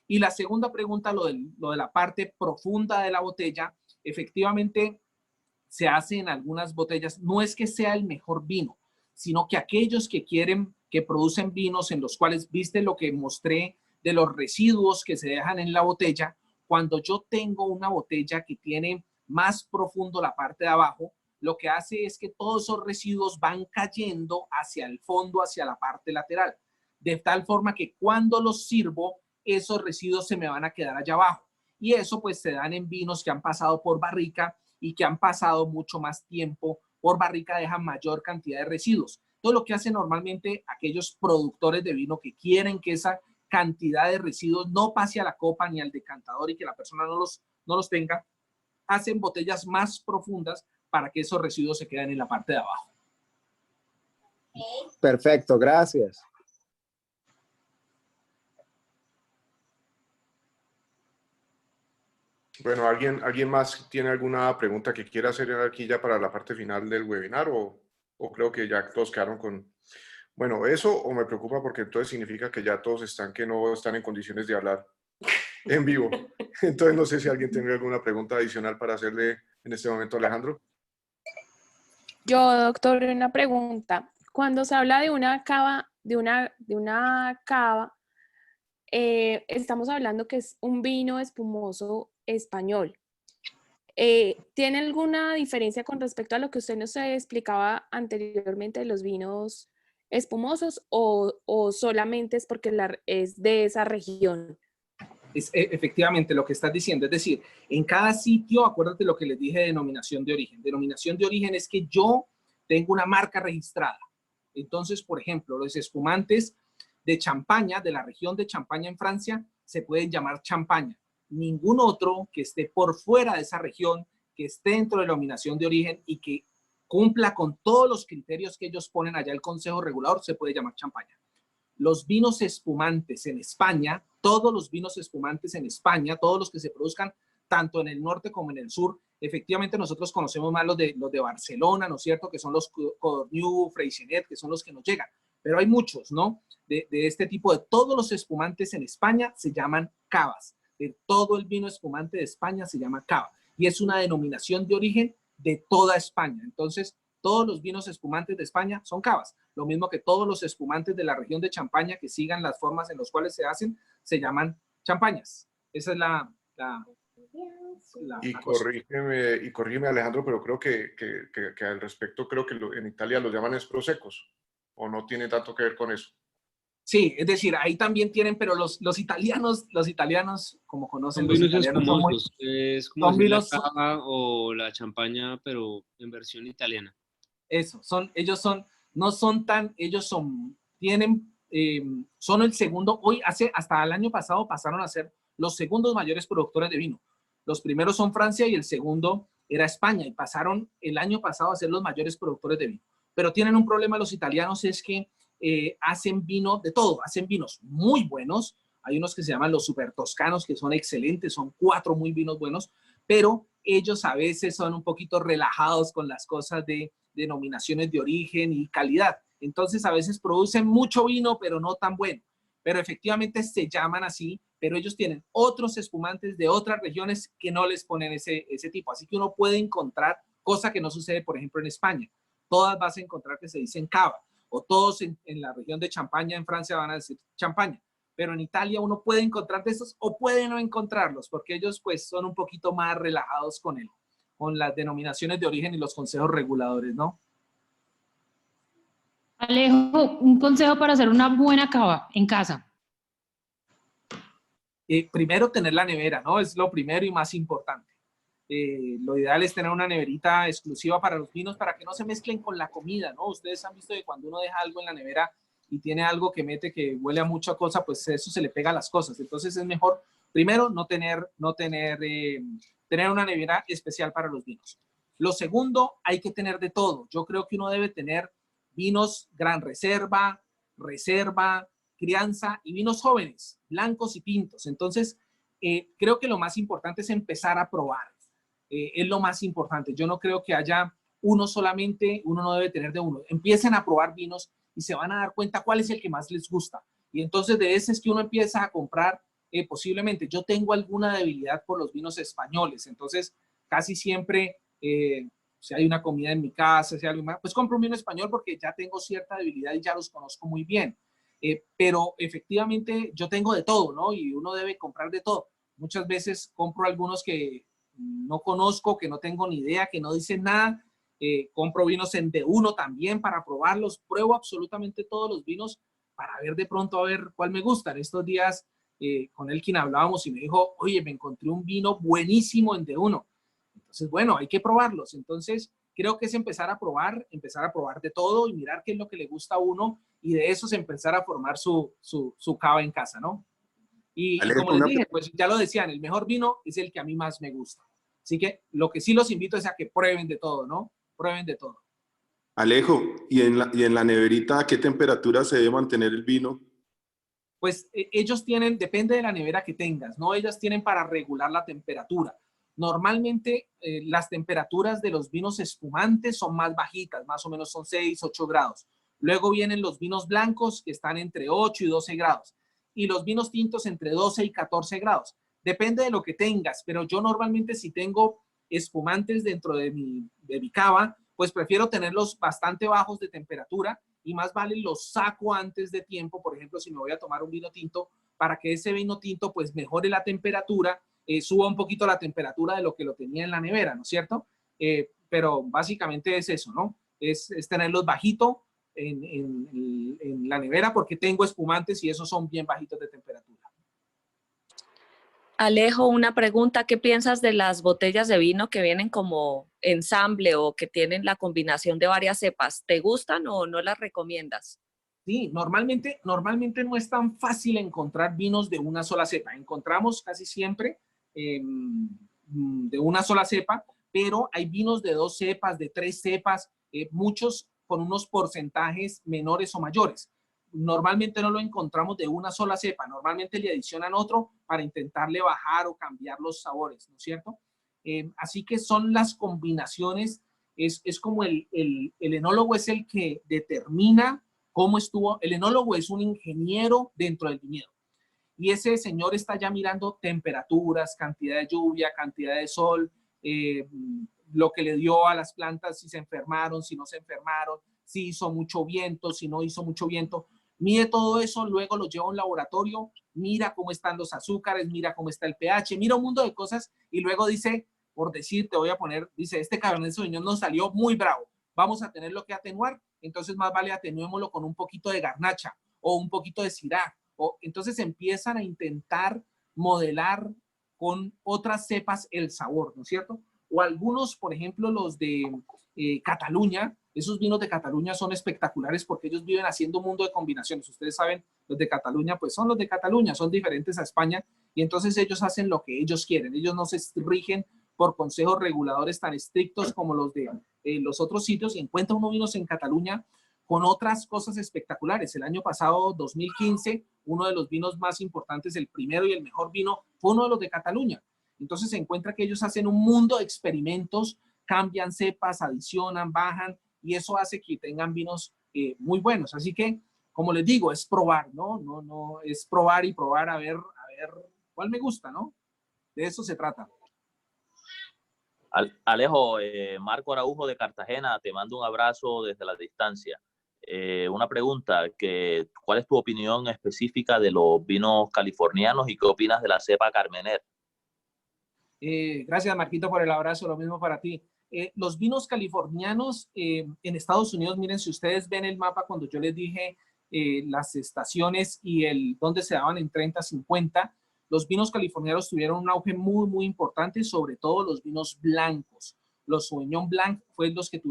Y la segunda pregunta, lo de la parte profunda de la botella, efectivamente se hace en algunas botellas. No es que sea el mejor vino, sino que aquellos que producen vinos en los cuales, viste lo que mostré de los residuos que se dejan en la botella, cuando yo tengo una botella que tiene más profundo la parte de abajo, lo que hace es que todos esos residuos van cayendo hacia el fondo, hacia la parte lateral, de tal forma que cuando los sirvo, esos residuos se me van a quedar allá abajo. Y eso pues se dan en vinos que han pasado por barrica y que han pasado mucho más tiempo por barrica, dejan mayor cantidad de residuos. Todo lo que hacen normalmente aquellos productores de vino que quieren que esa cantidad de residuos no pase a la copa ni al decantador y que la persona no los tenga, hacen botellas más profundas para que esos residuos se queden en la parte de abajo. Perfecto, gracias. Bueno, ¿alguien más tiene alguna pregunta que quiera hacer aquí ya para la parte final del webinar o creo que ya todos quedaron con... Bueno, eso o me preocupa porque entonces significa que ya todos que no están en condiciones de hablar en vivo. Entonces no sé si alguien tiene alguna pregunta adicional para hacerle en este momento a Alejandro. Yo, doctor, una pregunta. Cuando se habla de una cava, estamos hablando que es un vino espumoso español. ¿Tiene alguna diferencia con respecto a lo que usted nos explicaba anteriormente de los vinos espumosos o solamente es porque es de esa región? Es efectivamente lo que estás diciendo, es decir, en cada sitio, acuérdate lo que les dije de denominación de origen. Denominación de origen es que yo tengo una marca registrada. Entonces, por ejemplo, los espumantes de Champaña, de la región de Champaña en Francia, se pueden llamar Champaña. Ningún otro que esté por fuera de esa región, que esté dentro de la denominación de origen y que cumpla con todos los criterios que ellos ponen allá el Consejo Regulador, se puede llamar Champaña. Los vinos espumantes en España, todos los vinos espumantes en España, todos los que se produzcan tanto en el norte como en el sur, efectivamente nosotros conocemos más los de Barcelona, ¿no es cierto? Que son los Codorniu, Freixenet, que son los que nos llegan. Pero hay muchos, ¿no? De este tipo, de todos los espumantes en España se llaman cavas. De todo el vino espumante de España se llama cava. Y es una denominación de origen de toda España. Entonces, todos los vinos espumantes de España son cavas. Lo mismo que todos los espumantes de la región de Champaña que sigan las formas en las cuales se hacen, se llaman champañas. Esa es la corrígeme, Alejandro, pero creo que al respecto, creo que en Italia los llaman prosecos, o no tiene tanto que ver con eso. Sí, es decir, ahí también tienen, pero los italianos, como conocen los vinos italianos, espumosos, es como decir vinos, la cava o la champaña, pero en versión italiana. Eso, ellos tienen son el segundo, hasta el año pasado pasaron a ser los segundos mayores productores de vino. Los primeros son Francia y el segundo era España, y pasaron el año pasado a ser los mayores productores de vino. Pero tienen un problema los italianos, es que hacen vino de todo, hacen vinos muy buenos. Hay unos que se llaman los super toscanos, que son excelentes, son 4 muy vinos buenos, pero ellos a veces son un poquito relajados con las cosas de denominaciones de origen y calidad. Entonces a veces producen mucho vino, pero no tan bueno. Pero efectivamente se llaman así, pero ellos tienen otros espumantes de otras regiones que no les ponen ese tipo. Así que uno puede encontrar, cosa que no sucede, por ejemplo, en España. Todas vas a encontrar que se dicen cava, o todos en la región de Champaña, en Francia, van a decir champaña. Pero en Italia uno puede encontrar de esos o puede no encontrarlos, porque ellos pues son un poquito más relajados con las denominaciones de origen y los consejos reguladores, ¿no? Alejo, un consejo para hacer una buena cava en casa. Primero, tener la nevera, ¿no? Es lo primero y más importante. Lo ideal es tener una neverita exclusiva para los vinos para que no se mezclen con la comida, ¿no? Ustedes han visto que cuando uno deja algo en la nevera y tiene algo que mete que huele a mucha cosa, pues eso se le pega a las cosas. Entonces es mejor, primero, tener una nevera especial para los vinos. Lo segundo, hay que tener de todo. Yo creo que uno debe tener vinos Gran Reserva, crianza y vinos jóvenes, blancos y tintos. Entonces, creo que lo más importante es empezar a probar. Es lo más importante. Yo no creo que haya uno solamente, uno no debe tener de uno. Empiecen a probar vinos y se van a dar cuenta cuál es el que más les gusta. Y entonces de ese es que uno empieza a comprar posiblemente. Yo tengo alguna debilidad por los vinos españoles, entonces casi siempre, si hay una comida en mi casa, si hay algo más, pues compro un vino español porque ya tengo cierta debilidad y ya los conozco muy bien. Pero efectivamente yo tengo de todo, ¿no? Y uno debe comprar de todo. Muchas veces compro algunos que no conozco, que no tengo ni idea, que no dicen nada. Compro vinos en D1 también para probarlos. Pruebo absolutamente todos los vinos para ver de pronto a ver cuál me gusta. En estos días con él quien hablábamos y me dijo, oye, me encontré un vino buenísimo en D1. Entonces, bueno, hay que probarlos. Entonces, creo que es empezar a probar de todo y mirar qué es lo que le gusta a uno y de eso es empezar a formar su cava en casa, ¿no? Y como les dije, pues ya lo decían, el mejor vino es el que a mí más me gusta. Así que lo que sí los invito es a que prueben de todo, ¿no? Prueben de todo. Alejo, ¿y en la neverita a qué temperatura se debe mantener el vino? Pues ellos tienen, depende de la nevera que tengas, ¿no? Ellas tienen para regular la temperatura. Normalmente las temperaturas de los vinos espumantes son más bajitas, más o menos son 6, 8 grados. Luego vienen los vinos blancos que están entre 8 y 12 grados. Y los vinos tintos entre 12 y 14 grados. Depende de lo que tengas, pero yo normalmente si tengo espumantes dentro de mi cava, pues prefiero tenerlos bastante bajos de temperatura y más vale los saco antes de tiempo, por ejemplo, si me voy a tomar un vino tinto, para que ese vino tinto pues mejore la temperatura, suba un poquito la temperatura de lo que lo tenía en la nevera, ¿no es cierto? Pero básicamente es eso, ¿no? Es tenerlos bajito en la nevera porque tengo espumantes y esos son bien bajitos de temperatura. Alejo, una pregunta, ¿qué piensas de las botellas de vino que vienen como ensamble o que tienen la combinación de varias cepas? ¿Te gustan o no las recomiendas? Sí, normalmente no es tan fácil encontrar vinos de una sola cepa. Encontramos casi siempre de una sola cepa, pero hay vinos de 2 cepas, de 3 cepas, muchos con unos porcentajes menores o mayores. Normalmente no lo encontramos de una sola cepa, normalmente le adicionan otro para intentarle bajar o cambiar los sabores, ¿no es cierto? Así que son las combinaciones, es como el enólogo es el que determina cómo estuvo, el enólogo es un ingeniero dentro del viñedo y ese señor está ya mirando temperaturas, cantidad de lluvia, cantidad de sol, lo que le dio a las plantas, si se enfermaron, si no se enfermaron, si hizo mucho viento, si no hizo mucho viento. Mide todo eso, luego lo lleva a un laboratorio, mira cómo están los azúcares, mira cómo está el pH, mira un mundo de cosas y luego dice, por decir, te voy a poner, dice, este Cabernet Sauvignon nos salió muy bravo, vamos a tenerlo que atenuar, entonces más vale atenuémoslo con un poquito de garnacha o un poquito de syrah. Entonces empiezan a intentar modelar con otras cepas el sabor, ¿no es cierto? O algunos, por ejemplo, los de Cataluña, Esos vinos de Cataluña son espectaculares porque ellos viven haciendo un mundo de combinaciones. Ustedes saben, los de Cataluña, pues son los de Cataluña, son diferentes a España, y entonces ellos hacen lo que ellos quieren. Ellos no se rigen por consejos reguladores tan estrictos como los de los otros sitios, y encuentra unos vinos en Cataluña con otras cosas espectaculares. El año pasado, 2015, uno de los vinos más importantes, el primero y el mejor vino, fue uno de los de Cataluña. Entonces se encuentra que ellos hacen un mundo de experimentos, cambian cepas, adicionan, bajan, y eso hace que tengan vinos muy buenos. Así que, como les digo, es probar, ¿no? No, es probar y probar a ver cuál me gusta, ¿no? De eso se trata. Alejo, Marco Araujo de Cartagena, te mando un abrazo desde la distancia. Una pregunta, ¿cuál es tu opinión específica de los vinos californianos y qué opinas de la cepa Carmener? Gracias, Marquito, por el abrazo, lo mismo para ti. Los vinos californianos en Estados Unidos, miren, si ustedes ven el mapa cuando yo les dije las estaciones y dónde se daban en 30, 50, los vinos californianos tuvieron un auge muy, muy importante, sobre todo los vinos blancos. Los Sauvignon Blanc fueron los que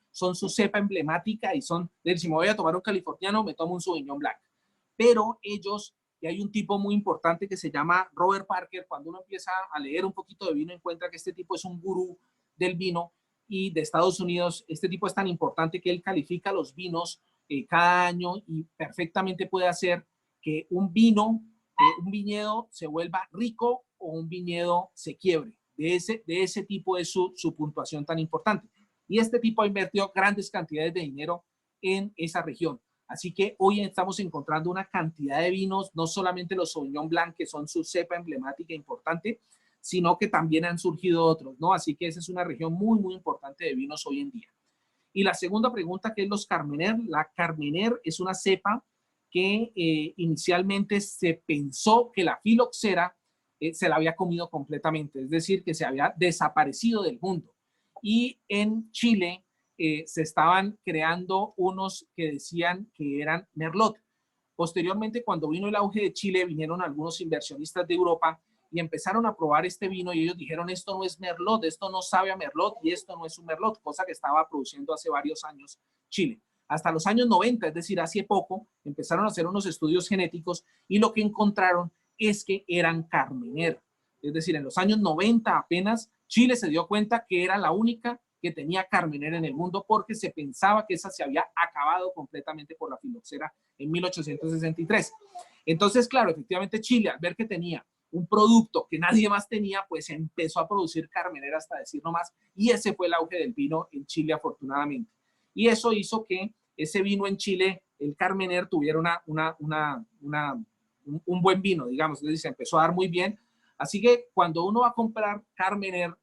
son su cepa emblemática y si me voy a tomar un californiano, me tomo un Sauvignon Blanc. Pero ellos, y hay un tipo muy importante que se llama Robert Parker, cuando uno empieza a leer un poquito de vino, encuentra que este tipo es un gurú del vino y de Estados Unidos. Este tipo es tan importante que él califica los vinos cada año y perfectamente puede hacer que un viñedo se vuelva rico o un viñedo se quiebre. De ese tipo es su puntuación tan importante. Y este tipo ha invertido grandes cantidades de dinero en esa región. Así que hoy estamos encontrando una cantidad de vinos, no solamente los Sauvignon Blanc, que son su cepa emblemática e importante, sino que también han surgido otros, ¿no? Así que esa es una región muy, muy importante de vinos hoy en día. Y la segunda pregunta, que es los Carmener. La Carmener es una cepa que inicialmente se pensó que la filoxera se la había comido completamente, es decir, que se había desaparecido del mundo. Y en Chile se estaban creando unos que decían que eran Merlot. Posteriormente, cuando vino el auge de Chile, vinieron algunos inversionistas de Europa y empezaron a probar este vino y ellos dijeron, esto no es Merlot, esto no sabe a Merlot y esto no es un Merlot, cosa que estaba produciendo hace varios años Chile. Hasta los años 90, es decir, hace poco, empezaron a hacer unos estudios genéticos y lo que encontraron es que eran Carmener. Es decir, en los años 90 apenas Chile se dio cuenta que era la única que tenía Carmener en el mundo porque se pensaba que esa se había acabado completamente por la filoxera en 1863. Entonces, claro, efectivamente Chile, al ver que tenía un producto que nadie más tenía, pues empezó a producir Carmener hasta decir no más, y ese fue el auge del vino en Chile, afortunadamente. Y eso hizo que ese vino en Chile, el Carmener, tuviera un buen vino, digamos, es decir, se empezó a dar muy bien. Así que cuando uno va a comprar Carmener,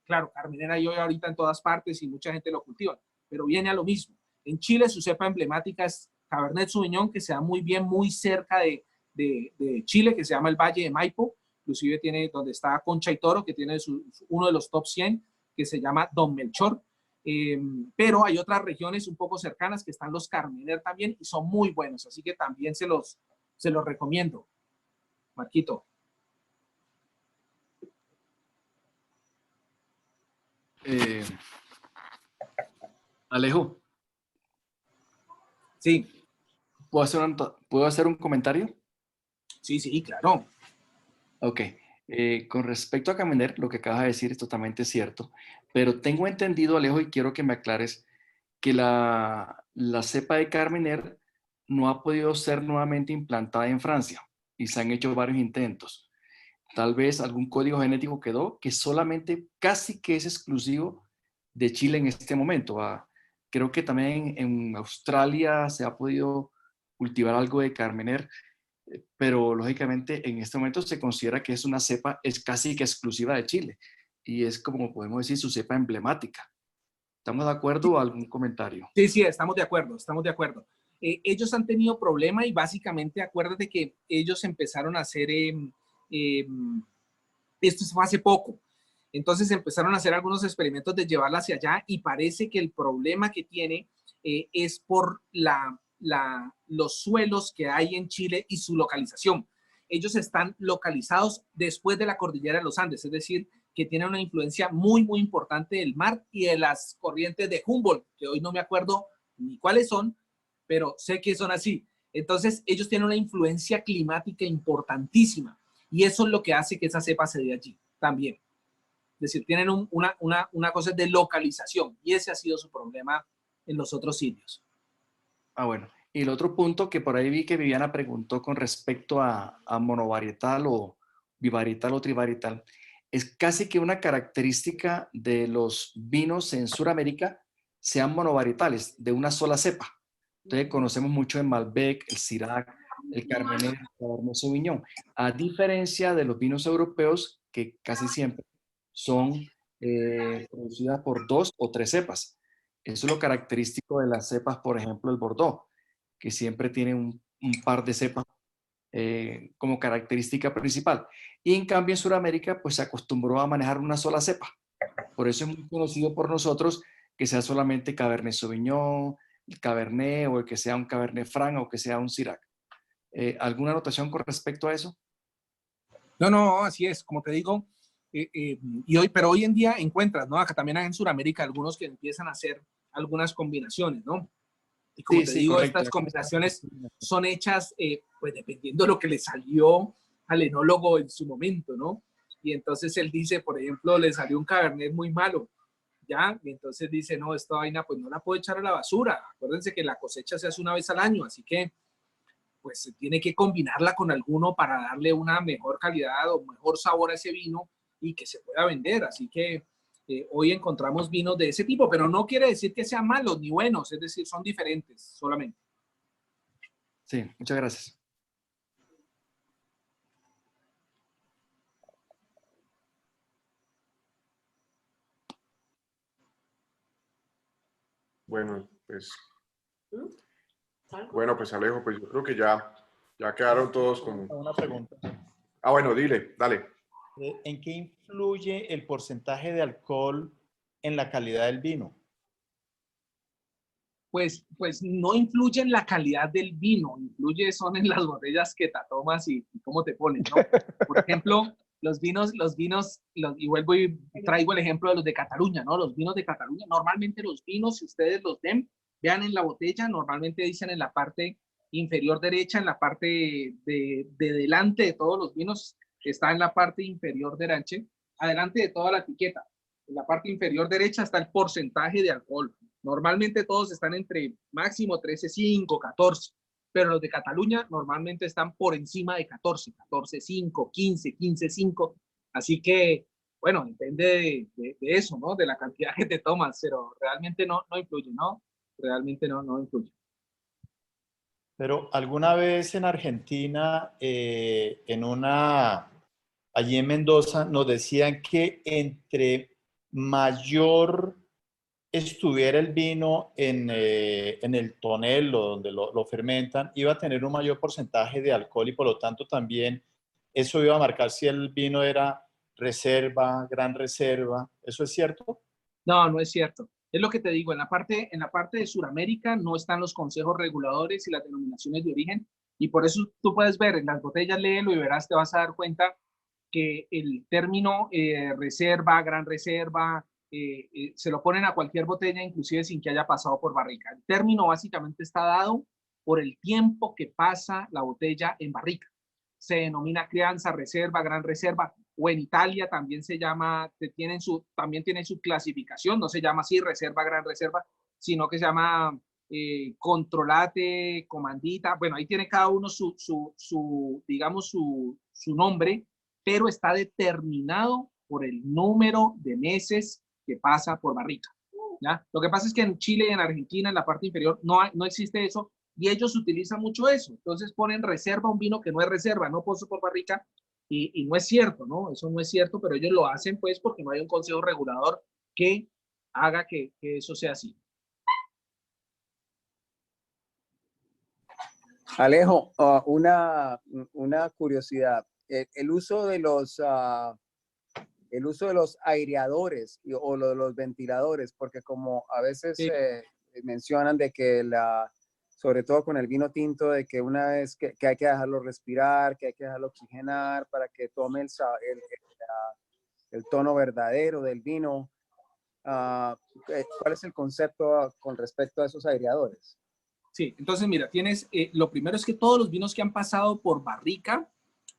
claro, Carmener hay hoy ahorita en todas partes y mucha gente lo cultiva, pero viene a lo mismo. En Chile su cepa emblemática es Cabernet Sauvignon, que se da muy bien, muy cerca de Chile, que se llama el Valle de Maipo, inclusive tiene donde está Concha y Toro, que tiene uno de los top 100, que se llama Don Melchor, pero hay otras regiones un poco cercanas que están los Carmener también y son muy buenos, así que también se los recomiendo. Marquito. Alejo. Sí. ¿Puedo hacer un comentario? Sí, claro. Ok. Con respecto a Carmener, lo que acabas de decir es totalmente cierto, pero tengo entendido, Alejo, y quiero que me aclares, que la cepa de Carmener no ha podido ser nuevamente implantada en Francia y se han hecho varios intentos. Tal vez algún código genético quedó que solamente casi que es exclusivo de Chile en este momento. Creo que también en Australia se ha podido cultivar algo de Carmener, pero lógicamente en este momento se considera que es una cepa casi que exclusiva de Chile y es, como podemos decir, su cepa emblemática. ¿Estamos de acuerdo o algún comentario? Sí, estamos de acuerdo, ellos han tenido problema y básicamente acuérdate que ellos empezaron a hacer, esto fue hace poco, entonces empezaron a hacer algunos experimentos de llevarla hacia allá y parece que el problema que tiene es por los suelos que hay en Chile y su localización. Ellos están localizados después de la cordillera de los Andes, es decir, que tienen una influencia muy, muy importante del mar y de las corrientes de Humboldt, que hoy no me acuerdo ni cuáles son, pero sé que son así. Entonces, ellos tienen una influencia climática importantísima y eso es lo que hace que esa cepa se dé allí también. Es decir, tienen una cosa de localización y ese ha sido su problema en los otros sitios. Ah, bueno. Y el otro punto que por ahí vi que Viviana preguntó con respecto a monovarietal o bivarietal o trivarietal, es casi que una característica de los vinos en Sudamérica sean monovarietales, de una sola cepa. Entonces conocemos mucho el Malbec, el Syrah, el Cabernet, el Cabernet Sauvignon, a diferencia de los vinos europeos que casi siempre son producidas por 2 o 3 cepas. Eso es lo característico de las cepas, por ejemplo, el Bordeaux, que siempre tiene un par de cepas como característica principal. Y en cambio en Sudamérica pues se acostumbró a manejar una sola cepa. Por eso es muy conocido por nosotros que sea solamente Cabernet Sauvignon, el Cabernet o el que sea un Cabernet Franc o que sea un Syrah. ¿Alguna anotación con respecto a eso? No, así es, como te digo, pero hoy en día encuentras, ¿no? Acá también en Sudamérica algunos que empiezan a hacer algunas combinaciones, ¿no? Y como te digo, correcto. estas combinaciones son hechas, pues dependiendo de lo que le salió al enólogo en su momento, ¿no? Y entonces él dice, por ejemplo, le salió un Cabernet muy malo, ¿ya? Y entonces dice, no, esta vaina pues no la puedo echar a la basura. Acuérdense que la cosecha se hace una vez al año, así que pues se tiene que combinarla con alguno para darle una mejor calidad o mejor sabor a ese vino y que se pueda vender. Así que hoy encontramos vinos de ese tipo, pero no quiere decir que sean malos ni buenos, es decir, son diferentes solamente. Sí, muchas gracias. Bueno, pues Alejo, pues yo creo que ya quedaron todos con... Una pregunta. Ah, bueno, dale. ¿En qué influye el porcentaje de alcohol en la calidad del vino? Pues no influye en la calidad del vino, influye son en las botellas que te tomas y cómo te pones, ¿no? Por ejemplo, los vinos, y vuelvo y traigo el ejemplo de los de Cataluña, ¿no? Los vinos de Cataluña, normalmente los vinos, si ustedes los ven, vean en la botella, normalmente dicen en la parte inferior derecha, en la parte de delante de todos los vinos, está en la parte inferior derecha, adelante de toda la etiqueta. En la parte inferior derecha está el porcentaje de alcohol. Normalmente todos están entre máximo 13,5, 14, pero los de Cataluña normalmente están por encima de 14, 14,5, 15, 15,5. Así que, bueno, depende de eso, ¿no? De la cantidad que te tomas, pero realmente no influye, ¿no? Realmente no influye. Pero alguna vez en Argentina, allí en Mendoza, nos decían que entre mayor estuviera el vino en el tonel o donde lo fermentan, iba a tener un mayor porcentaje de alcohol y por lo tanto también eso iba a marcar si el vino era reserva, gran reserva. ¿Eso es cierto? No es cierto. Es lo que te digo, en la parte de Sudamérica no están los consejos reguladores y las denominaciones de origen y por eso tú puedes ver en las botellas, léelo y verás, te vas a dar cuenta que el término reserva, gran reserva, se lo ponen a cualquier botella, inclusive sin que haya pasado por barrica. El término básicamente está dado por el tiempo que pasa la botella en barrica. Se denomina crianza, reserva, gran reserva, o en Italia también se llama, también tienen su clasificación, no se llama así reserva, gran reserva, sino que se llama controlate, comandita. Bueno, ahí tiene cada uno digamos, su nombre, pero está determinado por el número de meses que pasa por barrica, ¿ya? Lo que pasa es que en Chile y en Argentina, en la parte inferior, no existe eso, y ellos utilizan mucho eso. Entonces ponen reserva un vino que no es reserva, no puso por barrica, y no es cierto, ¿no? Eso no es cierto, pero ellos lo hacen pues porque no hay un consejo regulador que haga que eso sea así. Alejo, una curiosidad. El uso de los aireadores o los ventiladores, porque como a veces mencionan de que sobre todo con el vino tinto, de que una vez que hay que dejarlo respirar, que hay que dejarlo oxigenar para que tome el tono verdadero del vino. ¿Cuál es el concepto con respecto a esos aireadores? Sí, entonces mira, tienes, lo primero es que todos los vinos que han pasado por barrica,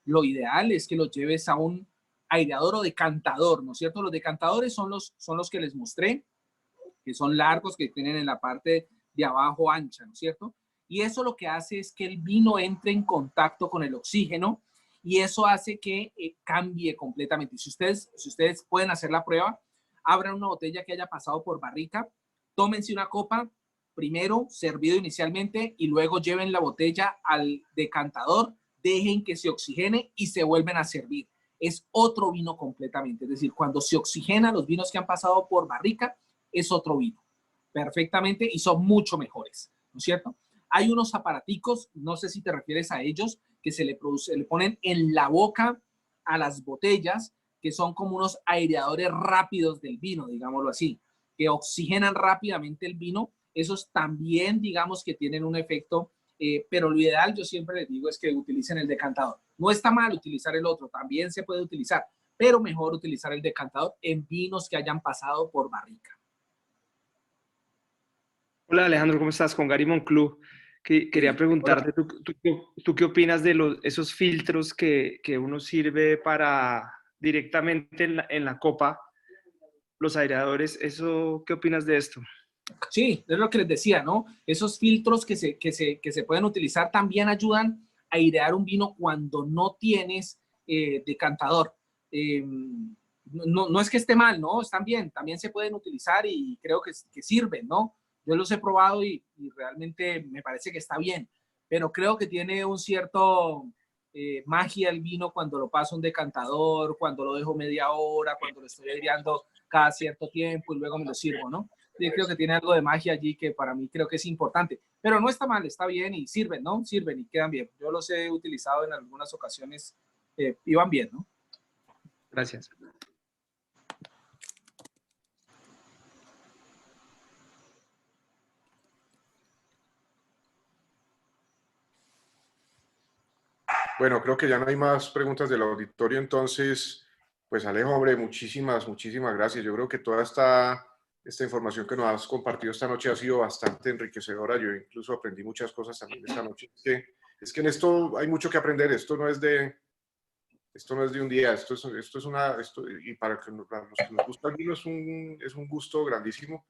lo ideal es que los lleves a un aireador o decantador, ¿no es cierto? Los decantadores son los que les mostré, que son largos, que tienen en la parte de abajo ancha, ¿no es cierto? Y eso lo que hace es que el vino entre en contacto con el oxígeno y eso hace que cambie completamente. Si ustedes pueden hacer la prueba, abran una botella que haya pasado por barrica, tómense una copa, primero servido inicialmente y luego lleven la botella al decantador, dejen que se oxigene y se vuelven a servir. Es otro vino completamente. Es decir, cuando se oxigena los vinos que han pasado por barrica, es otro vino. Perfectamente y son mucho mejores, ¿no es cierto? Hay unos aparaticos, no sé si te refieres a ellos, que se le ponen en la boca a las botellas, que son como unos aireadores rápidos del vino, digámoslo así, que oxigenan rápidamente el vino. Esos también, digamos que tienen un efecto, pero lo ideal, yo siempre les digo, es que utilicen el decantador. No está mal utilizar el otro, también se puede utilizar, pero mejor utilizar el decantador en vinos que hayan pasado por barrica. Hola Alejandro, ¿cómo estás? Con Gary Monclú. Quería preguntarte, ¿tú qué opinas de esos filtros que uno sirve para directamente en la copa, los aireadores? ¿Qué opinas de esto? Sí, es lo que les decía, ¿no? Esos filtros que se pueden utilizar también ayudan a airear un vino cuando no tienes decantador. No es que esté mal, ¿no? Están bien, también se pueden utilizar y creo que sirven, ¿no? Yo los he probado y realmente me parece que está bien, pero creo que tiene un cierto magia el vino cuando lo paso a un decantador, cuando lo dejo media hora, cuando lo estoy aireando cada cierto tiempo y luego me lo sirvo, ¿no? Yo creo que tiene algo de magia allí que para mí creo que es importante, pero no está mal, está bien y sirven, ¿no? Sirven y quedan bien. Yo los he utilizado en algunas ocasiones y van bien, ¿no? Gracias. Bueno, creo que ya no hay más preguntas del auditorio, entonces, pues Alejo, hombre, muchísimas gracias. Yo creo que toda esta información que nos has compartido esta noche ha sido bastante enriquecedora. Yo incluso aprendí muchas cosas también esta noche. Es que en esto hay mucho que aprender. Esto no es de un día. Y para los que nos gusta el vino es un gusto grandísimo.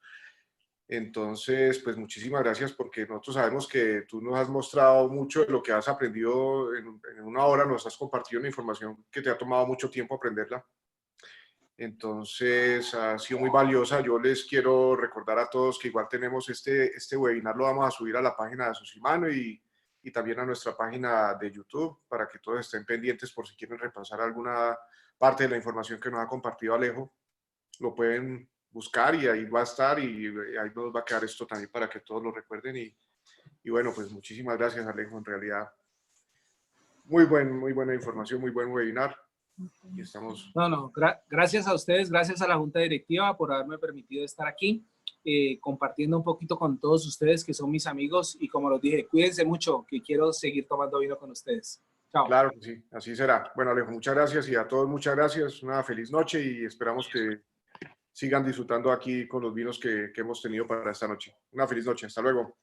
Entonces, pues muchísimas gracias porque nosotros sabemos que tú nos has mostrado mucho de lo que has aprendido en una hora, nos has compartido una información que te ha tomado mucho tiempo aprenderla. Entonces, ha sido muy valiosa. Yo les quiero recordar a todos que igual tenemos este webinar, lo vamos a subir a la página de Asosimano y también a nuestra página de YouTube para que todos estén pendientes por si quieren repasar alguna parte de la información que nos ha compartido Alejo. Lo pueden buscar y ahí va a estar y ahí nos va a quedar esto también para que todos lo recuerden y bueno, pues muchísimas gracias Alejo, en realidad muy buena información, muy buen webinar y estamos... Gracias a ustedes, gracias a la Junta Directiva por haberme permitido estar aquí compartiendo un poquito con todos ustedes que son mis amigos y como los dije, cuídense mucho que quiero seguir tomando vino con ustedes. Chao. Claro que sí, así será. Bueno Alejo, muchas gracias y a todos muchas gracias, una feliz noche y esperamos que sigan disfrutando aquí con los vinos que hemos tenido para esta noche. Una feliz noche. Hasta luego.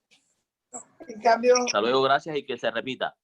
En cambio... Hasta luego, gracias y que se repita.